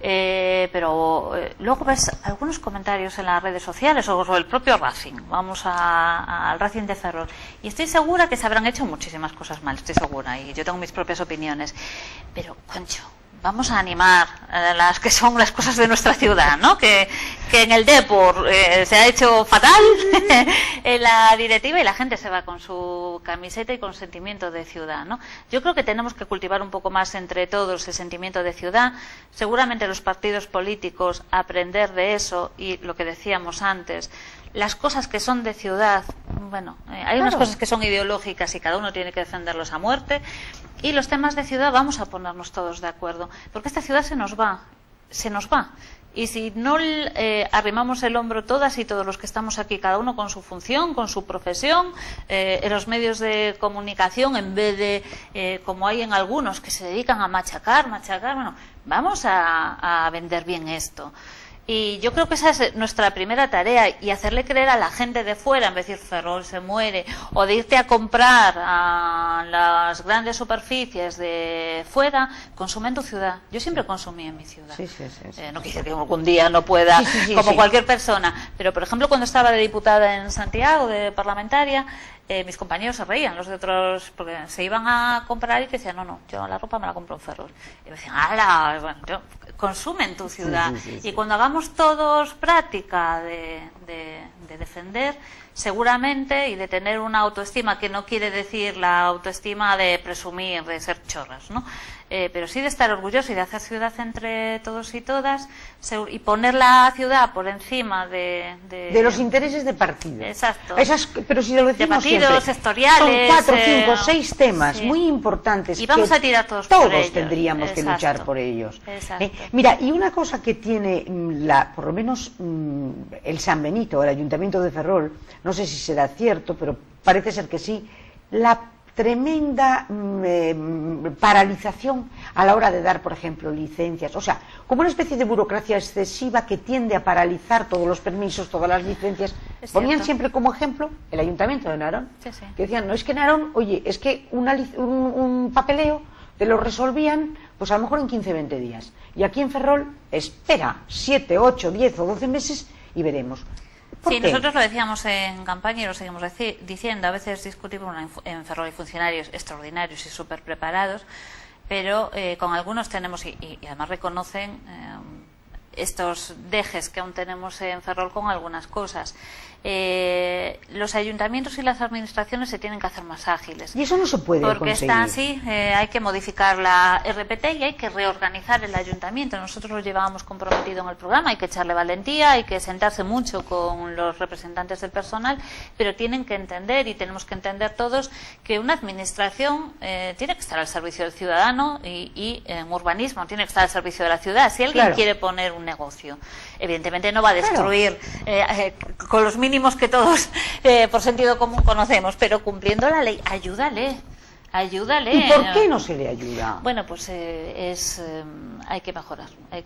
Pero luego ves algunos comentarios en las redes sociales o sobre el propio Racing. Vamos al Racing de Ferrol y estoy segura que se habrán hecho muchísimas cosas mal, estoy segura, y yo tengo mis propias opiniones, pero concho, vamos a animar las que son las cosas de nuestra ciudad, ¿no? Que en el Depor se ha hecho fatal en la directiva y la gente se va con su camiseta y con sentimiento de ciudad, ¿no? Yo creo que tenemos que cultivar un poco más entre todos el sentimiento de ciudad. Seguramente los partidos políticos aprender de eso y lo que decíamos antes, las cosas que son de ciudad, bueno, hay unas cosas que son ideológicas y cada uno tiene que defenderlos a muerte, y los temas de ciudad vamos a ponernos todos de acuerdo, porque esta ciudad se nos va, y si no arrimamos el hombro todas y todos los que estamos aquí, cada uno con su función, con su profesión, en los medios de comunicación, en vez de, como hay en algunos, que se dedican a machacar, bueno, vamos a vender bien esto. Y yo creo que esa es nuestra primera tarea, y hacerle creer a la gente de fuera, en vez de decir Ferrol se muere, o de irte a comprar a las grandes superficies de fuera, consume en tu ciudad. Yo siempre consumí en mi ciudad. No quiero decir que algún día no pueda, como cualquier persona, pero por ejemplo cuando estaba de diputada en Santiago, de parlamentaria, mis compañeros se reían, los de otros, porque se iban a comprar y te decían, no, yo la ropa me la compro en Ferrol. Y me decían, ¡hala! Bueno, consume en tu ciudad. Y cuando hagamos todos práctica de defender, seguramente, y de tener una autoestima, que no quiere decir la autoestima de presumir, de ser chorras, ¿no? Pero sí de estar orgulloso y de hacer ciudad entre todos y todas, y poner la ciudad por encima de los intereses de partido. Exacto. Pero si lo decimos de partidos, siempre, sectoriales, son 4, 5, 6 temas muy importantes, y vamos a tirar todos por ellos. Tendríamos que luchar por ellos. Exacto. Mira, y una cosa que tiene por lo menos el San Benito, el Ayuntamiento de Ferrol, no sé si será cierto, pero parece ser que sí, la tremenda paralización a la hora de dar, por ejemplo, licencias, o sea, como una especie de burocracia excesiva que tiende a paralizar todos los permisos, todas las licencias. Ponían siempre como ejemplo el Ayuntamiento de Narón, que decían, no, es que Narón, oye, es que un papeleo te lo resolvían pues a lo mejor en 15 o 20 días, y aquí en Ferrol espera 7, 8, 10 o 12 meses y veremos. Sí, nosotros lo decíamos en campaña y lo seguimos diciendo. A veces discutimos en Ferrol hay funcionarios extraordinarios y súper preparados, pero con algunos tenemos, y además reconocen estos dejes que aún tenemos en Ferrol con algunas cosas. Los ayuntamientos y las administraciones se tienen que hacer más ágiles. Y eso no se puede porque conseguir. Está así, hay que modificar la RPT y hay que reorganizar el ayuntamiento. Nosotros lo llevábamos comprometido en el programa, hay que echarle valentía, hay que sentarse mucho con los representantes del personal, pero tienen que entender, y tenemos que entender todos, que una administración tiene que estar al servicio del ciudadano, y en urbanismo tiene que estar al servicio de la ciudad. Si alguien quiere poner un negocio, evidentemente no va a destruir con los mínimos que todos por sentido común conocemos, pero cumpliendo la ley, ayúdale Ayúdale. ¿Y por qué no se le ayuda? Bueno, pues hay que mejorar. Y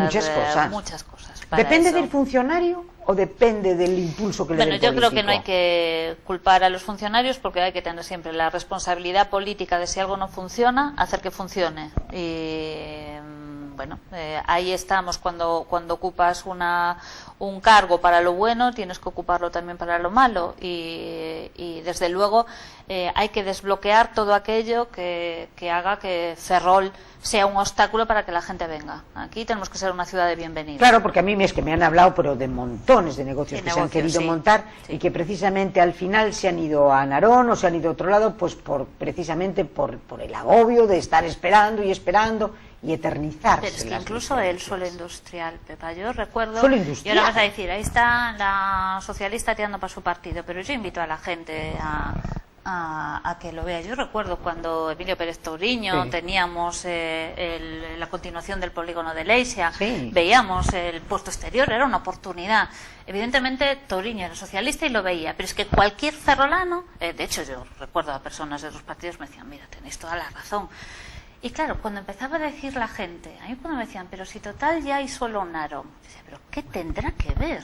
muchas cosas. para ¿Depende eso. del funcionario o depende del impulso que le dé el político? Yo creo que no hay que culpar a los funcionarios, porque hay que tener siempre la responsabilidad política de, si algo no funciona, hacer que funcione. Y bueno, ahí estamos. Cuando ocupas un cargo para lo bueno, tienes que ocuparlo también para lo malo, y desde luego hay que desbloquear todo aquello que haga que Ferrol sea un obstáculo para que la gente venga. Aquí tenemos que ser una ciudad de bienvenida. Claro, porque a mí es que me han hablado pero de montones de negocios que se han querido montar, y que precisamente al final se han ido a Narón o se han ido a otro lado, pues precisamente por el agobio de estar esperando y esperando y eternizarse. Pero es que incluso el suelo industrial, Pepa, yo recuerdo, ¿Suelo industrial? y ahora vas a decir, ahí está la socialista tirando para su partido, pero yo invito a la gente a que lo vea. Yo recuerdo cuando Emilio Pérez Touriño teníamos la continuación del polígono de Leixia, veíamos el puerto exterior, era una oportunidad. Evidentemente Touriño era socialista y lo veía, pero es que cualquier ferrolano, de hecho yo recuerdo a personas de otros partidos me decían, mira, tenéis toda la razón. Y claro, cuando empezaba a decir la gente, a mí cuando me decían, pero si total ya hay solo un Narón, decía, pero ¿qué tendrá que ver?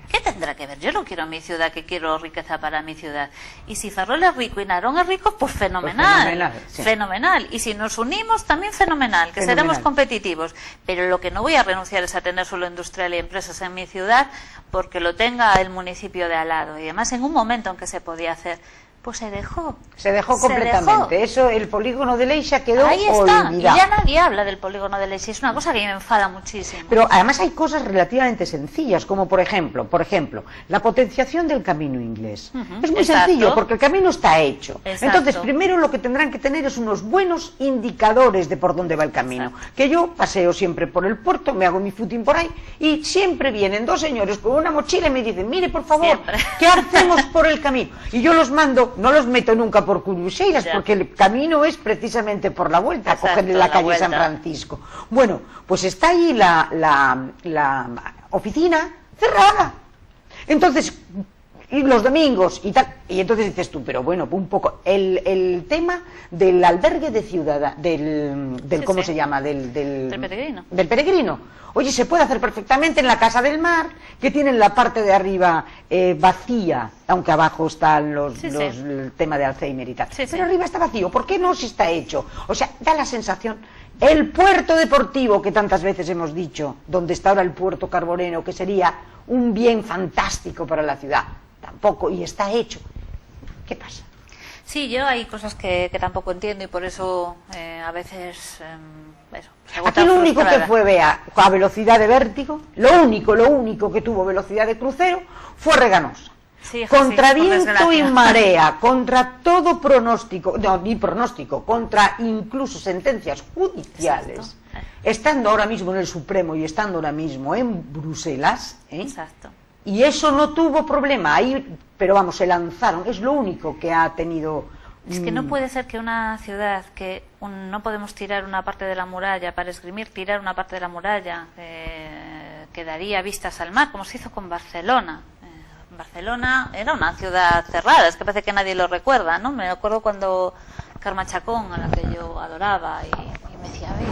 ¿Qué tendrá que ver? Yo no quiero mi ciudad, que quiero riqueza para mi ciudad. Y si Ferrol es rico y Narón es rico, pues fenomenal. Fenomenal. Y si nos unimos, también fenomenal, que seremos competitivos. Pero lo que no voy a renunciar es a tener suelo industrial y empresas en mi ciudad, porque lo tenga el municipio de al lado. Y además, en un momento en que se podía hacer, pues se dejó. Se dejó completamente. Eso, el polígono de Leixia quedó ahí está, olvidado. Y ya nadie habla del polígono de Leixia. Es una cosa que me enfada muchísimo. Pero además hay cosas relativamente sencillas, como por ejemplo, la potenciación del camino inglés. Es muy sencillo, porque el camino está hecho. Entonces, primero lo que tendrán que tener es unos buenos indicadores de por dónde va el camino. Que yo paseo siempre por el puerto, me hago mi footing por ahí, y siempre vienen dos señores con una mochila y me dicen, mire, por favor, ¿qué hacemos por el camino? Y yo los mando, no los meto nunca por Curuseiras, porque el camino es precisamente por la vuelta, a cogerle la calle San Francisco. Bueno, pues está ahí la oficina cerrada. Entonces, y los domingos y tal, y entonces dices tú, pero bueno, un poco el tema del albergue de ciudad, del ¿cómo se llama? Del peregrino. Del peregrino. Oye, se puede hacer perfectamente en la Casa del Mar, que tienen la parte de arriba vacía, aunque abajo está el tema de Alzheimer y tal. Pero arriba está vacío. ¿Por qué no si está hecho? O sea, da la sensación. El puerto deportivo, que tantas veces hemos dicho, donde está ahora el puerto Carbonero, que sería un bien fantástico para la ciudad, tampoco, y está hecho. ¿Qué pasa? Sí, yo hay cosas que tampoco entiendo, y por eso a veces aquí lo único que fue, vea, a velocidad de vértigo, lo único que tuvo velocidad de crucero fue Reganosa. Contra viento y marea, contra todo pronóstico, no, ni pronóstico, contra incluso sentencias judiciales, estando ahora mismo en el Supremo y estando ahora mismo en Bruselas, y eso no tuvo problema, ahí, pero vamos, se lanzaron, es lo único que ha tenido. Es que no puede ser que una ciudad que no podemos tirar una parte de la muralla para esgrimir, tirar una parte de la muralla que daría vistas al mar, como se hizo con Barcelona. Barcelona era una ciudad cerrada, es que parece que nadie lo recuerda, ¿no? Me acuerdo cuando Carme Chacón, a la que yo adoraba, y me decía, a ver,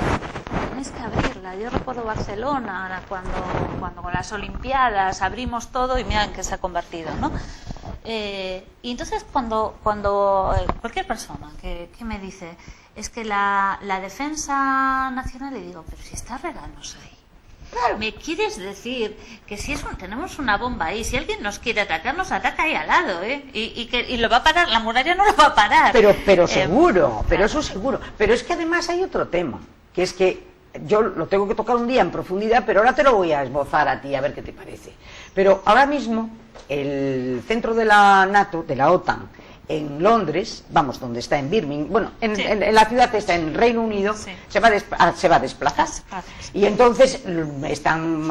tienes que abrirla. Yo recuerdo Barcelona, cuando con las Olimpiadas abrimos todo y mira en qué se ha convertido, ¿no? Y entonces cuando cualquier persona que me dice, es que la defensa nacional, le digo, pero si está Reganos ahí. Claro. ¿Me quieres decir que si tenemos una bomba ahí, si alguien nos quiere atacar, nos ataca ahí al lado, y lo va a parar, la muralla no lo va a parar? Pero seguro, pero eso seguro. Pero es que además hay otro tema, que es que yo lo tengo que tocar un día en profundidad, pero ahora te lo voy a esbozar a ti, a ver qué te parece. Pero ahora mismo, el centro de la NATO, de la OTAN, en Londres, vamos, donde está en Birmingham, bueno, en la ciudad está en Reino Unido, se va a desplazar. Y entonces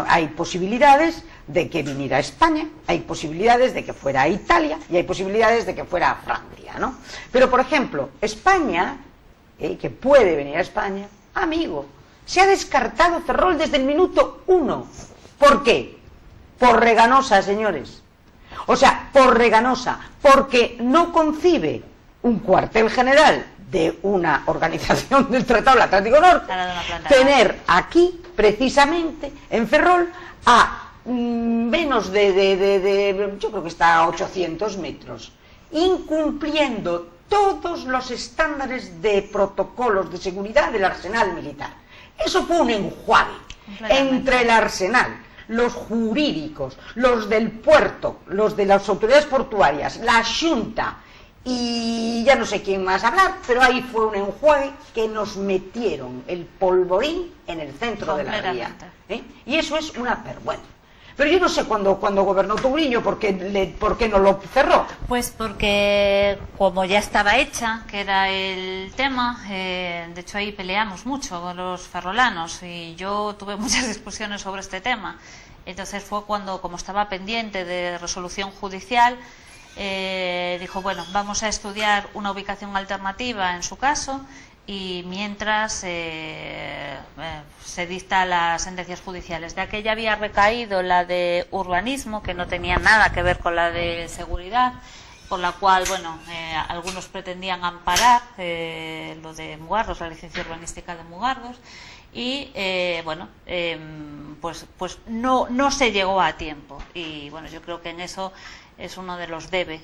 hay posibilidades de que viniera a España, hay posibilidades de que fuera a Italia y hay posibilidades de que fuera a Francia, ¿no? Pero, por ejemplo, España, que puede venir a España, amigo, se ha descartado Ferrol desde el minuto 1. ¿Por qué? Por Reganosa, señores. O sea, por Reganosa, porque no concibe un cuartel general de una organización del Tratado del Atlántico Norte, tener aquí, precisamente, en Ferrol, a menos yo creo que está a 800 metros, incumpliendo todos los estándares de protocolos de seguridad del arsenal militar. Eso fue un enjuague entre el arsenal, los jurídicos, los del puerto, los de las autoridades portuarias, la Xunta y ya no sé quién más hablar, pero ahí fue un enjuague que nos metieron el polvorín en el centro de la ría. Y eso es una vergüenza. Pero yo no sé cuando gobernó Touriño, ¿por qué no lo cerró? Pues porque como ya estaba hecha, que era el tema, de hecho ahí peleamos mucho con los ferrolanos y yo tuve muchas discusiones sobre este tema. Entonces fue cuando, como estaba pendiente de resolución judicial, dijo, bueno, vamos a estudiar una ubicación alternativa en su caso y mientras se dictan las sentencias judiciales. De aquella había recaído la de urbanismo, que no tenía nada que ver con la de seguridad, por la cual, bueno, algunos pretendían amparar lo de Mugardos, la licencia urbanística de Mugardos, y bueno, pues no se llegó a tiempo. Y bueno, yo creo que en eso es uno de los debe.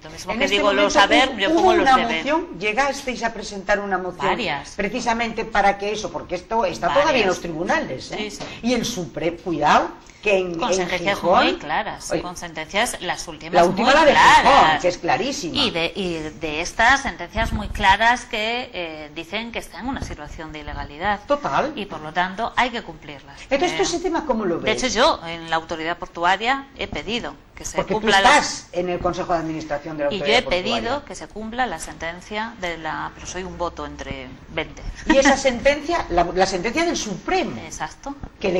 Lo mismo que digo, los saber, yo pongo los debe. ¿Llegasteis a presentar una moción? Varias. Precisamente para que eso, porque esto está todavía en los tribunales, Sí, sí. Y el Supremo, cuidado, que con sentencias Gijón, muy claras, con sentencias, las últimas la última, muy la de claras, Gijón, que es clarísima, y de estas sentencias muy claras que dicen que está en una situación de ilegalidad total, y por lo tanto hay que cumplirlas. Entonces ese tema, ¿cómo lo ves? De hecho, yo en la autoridad portuaria he pedido que se porque cumpla tú estás en el Consejo de Administración de la y yo autoridad he pedido portuaria, que se cumpla la sentencia de la, pero soy un voto entre 20. y esa sentencia, la sentencia del Supremo, Exacto, que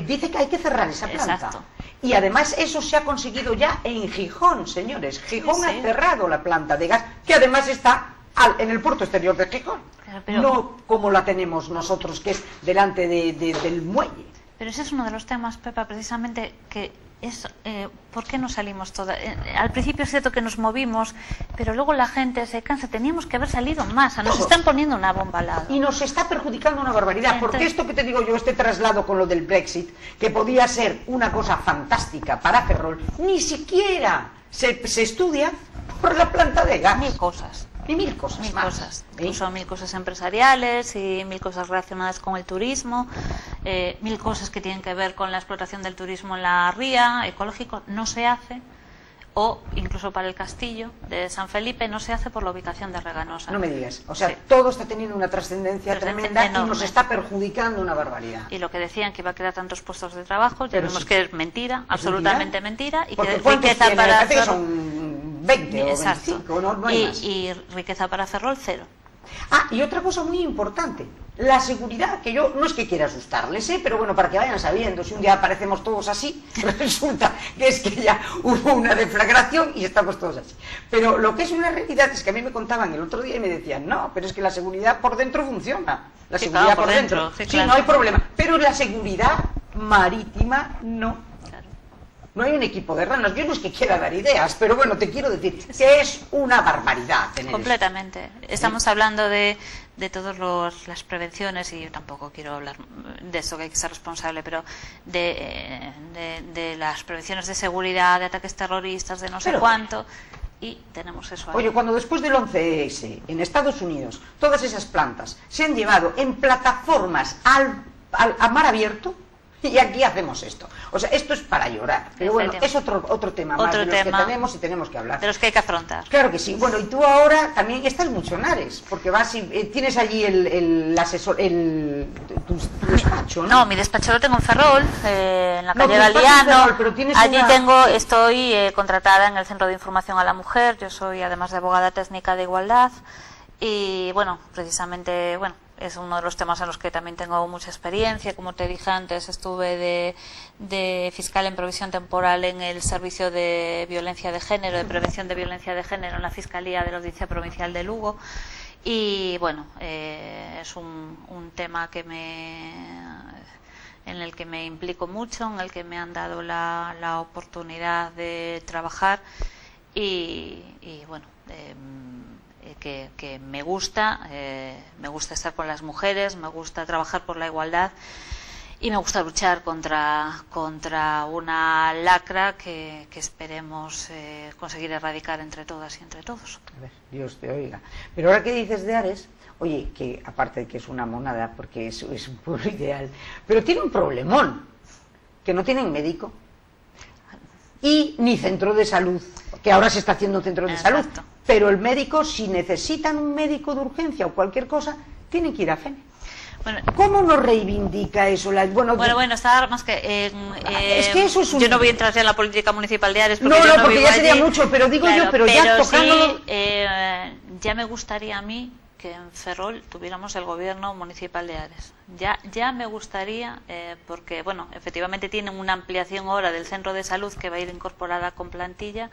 dice que hay que cerrar esa planta. Exacto. Y además eso se ha conseguido ya en Gijón, señores. Gijón Sí. ha cerrado la planta de gas, que además está en el puerto exterior de Gijón. pero no como la tenemos nosotros, que es delante del muelle. Pero ese es uno de los temas, Pepa, precisamente, que es ¿por qué no salimos todas? Al principio es cierto que nos movimos, pero luego la gente se cansa. Teníamos que haber salido más. Nos están poniendo una bomba al lado. Y nos está perjudicando una barbaridad, Entonces, porque esto que te digo yo, este traslado con lo del Brexit, que podía ser una cosa fantástica para Ferrol, ni siquiera se estudia por la planta de gas. Mil cosas. Y mil cosas Mil más. cosas, incluso mil cosas empresariales y mil cosas relacionadas con el turismo, mil cosas que tienen que ver con la explotación del turismo en la ría, ecológico, no se hace, o incluso para el castillo de San Felipe no se hace por la ubicación de Reganosa. No me digas, o sea, Sí. todo está teniendo una trascendencia tremenda enorme. y nos está perjudicando una barbaridad. Y lo que decían que iba a crear tantos puestos de trabajo, ya Pero vemos sí. que es mentira, absolutamente mentira, y Porque que ¿cuántos riqueza tiene? para Parece que Ferrol, son 20 o exacto, 25, no hay más. y riqueza para Ferrol cero. Y otra cosa muy importante, la seguridad, que yo no es que quiera asustarles, pero bueno, para que vayan sabiendo, si un día aparecemos todos así, resulta que es que ya hubo una deflagración y estamos todos así. Pero lo que es una realidad es que a mí me contaban el otro día y me decían, no, pero es que la seguridad por dentro funciona, la Sí, seguridad claro, por por dentro, dentro, sí, sí, claro. no hay problema, pero la seguridad marítima no. Claro. No hay un equipo de ranas. Yo no es que quiera dar ideas, pero bueno, te quiero decir que es una barbaridad tener Completamente. Estamos hablando de todas las prevenciones, y yo tampoco quiero hablar de eso, que hay que ser responsable, pero de las prevenciones de seguridad, de ataques terroristas, de no sé Pero- cuánto, y tenemos eso ahí. Oye, cuando después del 11S en Estados Unidos todas esas plantas se han llevado en plataformas a mar abierto, y aquí hacemos esto. O sea, esto es para llorar. Pero bueno, es otro tema más Otro de los tema que tenemos y tenemos que hablar. de los que hay que afrontar. Claro que sí. Bueno, y tú ahora también estás mucho en Ares, porque vas y tienes allí el asesor, tu despacho, ¿no? No, mi despacho lo tengo en Ferrol, en la No, calle tu despacho en Galiano. Ferrol, pero tienes Allí una- estoy contratada en el Centro de Información a la Mujer. Yo soy además de abogada técnica de igualdad y bueno, precisamente, bueno, es uno de los temas en los que también tengo mucha experiencia. Como te dije antes, estuve de fiscal en provisión temporal en el Servicio de Violencia de Género, de Prevención de Violencia de Género en la Fiscalía de la Audiencia Provincial de Lugo. Y bueno, es un tema en el que me implico mucho, en el que me han dado la oportunidad de trabajar y bueno, que me gusta estar con las mujeres, me gusta trabajar por la igualdad y me gusta luchar contra una lacra que esperemos conseguir erradicar entre todas y entre todos. A ver, Dios te oiga. Pero ahora que dices de Ares, oye, que aparte de que es una monada, porque es un pueblo ideal, pero tiene un problemón, que no tienen médico y ni centro de salud, que ahora se está haciendo un centro de salud, pero el médico, si necesitan un médico de urgencia o cualquier cosa, tienen que ir a FENE. Bueno, ¿cómo nos reivindica eso? Bueno, está más que... es que eso es un... Yo no voy a entrar ya en la política municipal de Ares, porque porque ya sería mucho, pero digo yo, pero ya tocándolo... Sí, ya me gustaría a mí que en Ferrol tuviéramos el gobierno municipal de Ares. Ya me gustaría, porque, bueno, efectivamente tienen una ampliación ahora del centro de salud que va a ir incorporada con plantilla,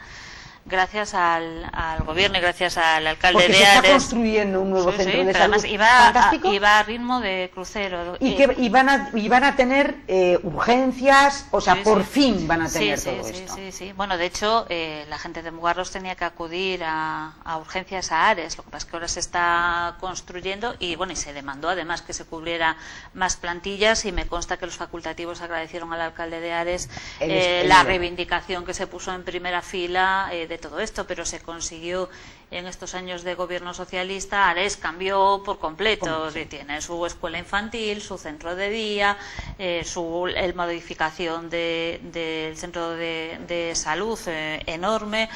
gracias al gobierno y gracias al alcalde porque de se Ares. Está construyendo un nuevo centro de salud. Además iba a ritmo de crucero. Y van a tener urgencias, o sea, por fin van a tener todo esto. Sí. Bueno, de hecho, la gente de Mugarros tenía que acudir a urgencias a Ares. Lo que pasa es que ahora se está construyendo y bueno, y se demandó además que se cubriera más plantillas, y me consta que los facultativos agradecieron al alcalde de Ares la reivindicación que se puso en primera fila de todo esto, pero se consiguió en estos años de gobierno socialista. Ares cambió por completo, tiene su escuela infantil, su centro de día, el modificación del centro de salud enorme,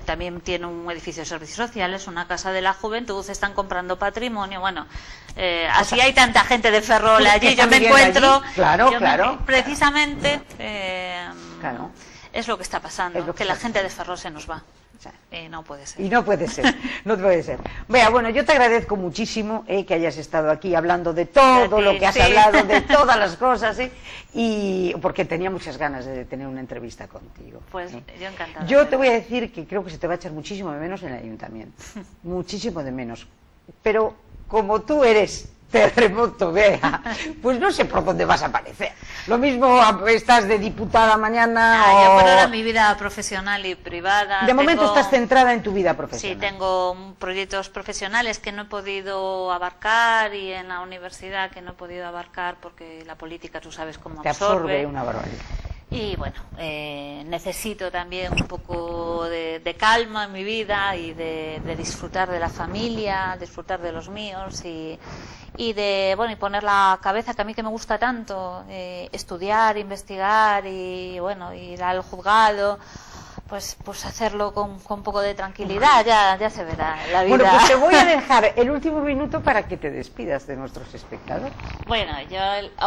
también tiene un edificio de servicios sociales, una casa de la juventud, están comprando patrimonio, bueno, así hay tanta gente de Ferrol allí, yo me encuentro, claro. Precisamente es lo que está pasando, que la gente de Ferrol se nos va. No puede ser. Y no puede ser. Vea, bueno, yo te agradezco muchísimo que hayas estado aquí hablando de todo lo que has hablado, de todas las cosas, y porque tenía muchas ganas de tener una entrevista contigo. Pues yo encantada. Yo te voy a decir que creo que se te va a echar muchísimo de menos en el ayuntamiento, muchísimo de menos. Pero como tú eres terremoto, vea, pues no sé por dónde vas a aparecer. Lo mismo estás de diputada mañana yo por ahora mi vida profesional y privada. De momento estás centrada en tu vida profesional. Sí, tengo proyectos profesionales que no he podido abarcar, y en la universidad que no he podido abarcar porque la política, tú sabes cómo absorbe una barbaridad. Y bueno, necesito también un poco de calma en mi vida y de disfrutar de la familia, disfrutar de los míos y de poner la cabeza, que a mí que me gusta tanto, estudiar, investigar y bueno, ir al juzgado. Pues hacerlo con un poco de tranquilidad, ya se verá la vida. Bueno, pues te voy a dejar el último minuto para que te despidas de nuestros espectadores. Bueno, yo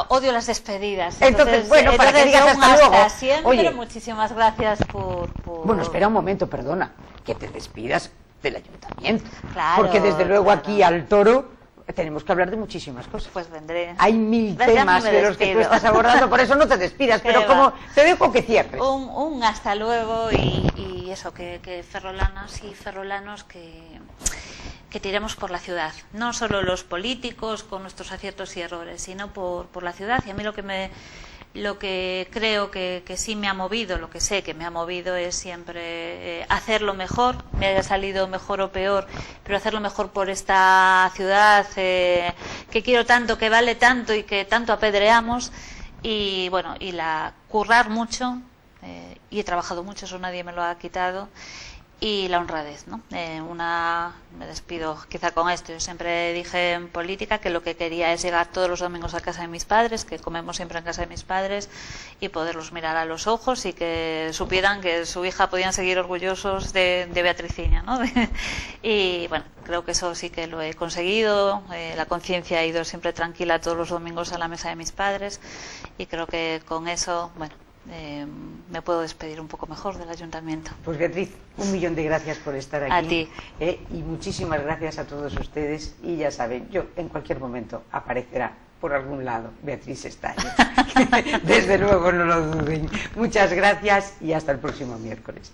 odio las despedidas. Entonces para que digas hasta luego. Siempre. Oye, muchísimas gracias por... Bueno, espera un momento, perdona, que te despidas del ayuntamiento. Claro. Porque desde luego aquí al Toro tenemos que hablar de muchísimas cosas. Pues vendré. Hay 1000 temas de los que tú estás abordando, por eso no te despidas, pero como te dejo que cierres. Un hasta luego y eso, que ferrolanas y ferrolanos que tiremos por la ciudad. No solo los políticos con nuestros aciertos y errores, sino por la ciudad. Y a mí lo que creo que sí me ha movido, lo que sé que me ha movido es siempre hacerlo mejor, me haya salido mejor o peor, pero hacerlo mejor por esta ciudad que quiero tanto, que vale tanto y que tanto apedreamos, y bueno, currar mucho, y he trabajado mucho, eso nadie me lo ha quitado, y la honradez, ¿no? Me despido quizá con esto. Yo siempre dije en política que lo que quería es llegar todos los domingos a casa de mis padres, que comemos siempre en casa de mis padres, y poderlos mirar a los ojos y que supieran que su hija podían seguir orgullosos de Beatriciña, ¿no? Y bueno, creo que eso sí que lo he conseguido. La conciencia ha ido siempre tranquila todos los domingos a la mesa de mis padres, y creo que con eso, bueno, me puedo despedir un poco mejor del ayuntamiento. Pues Beatriz, 1.000.000 de gracias por estar aquí. A ti. Y muchísimas gracias a todos ustedes, y ya saben, yo en cualquier momento aparecerá por algún lado. Beatriz está ahí. Desde luego, no lo duden. Muchas gracias y hasta el próximo miércoles.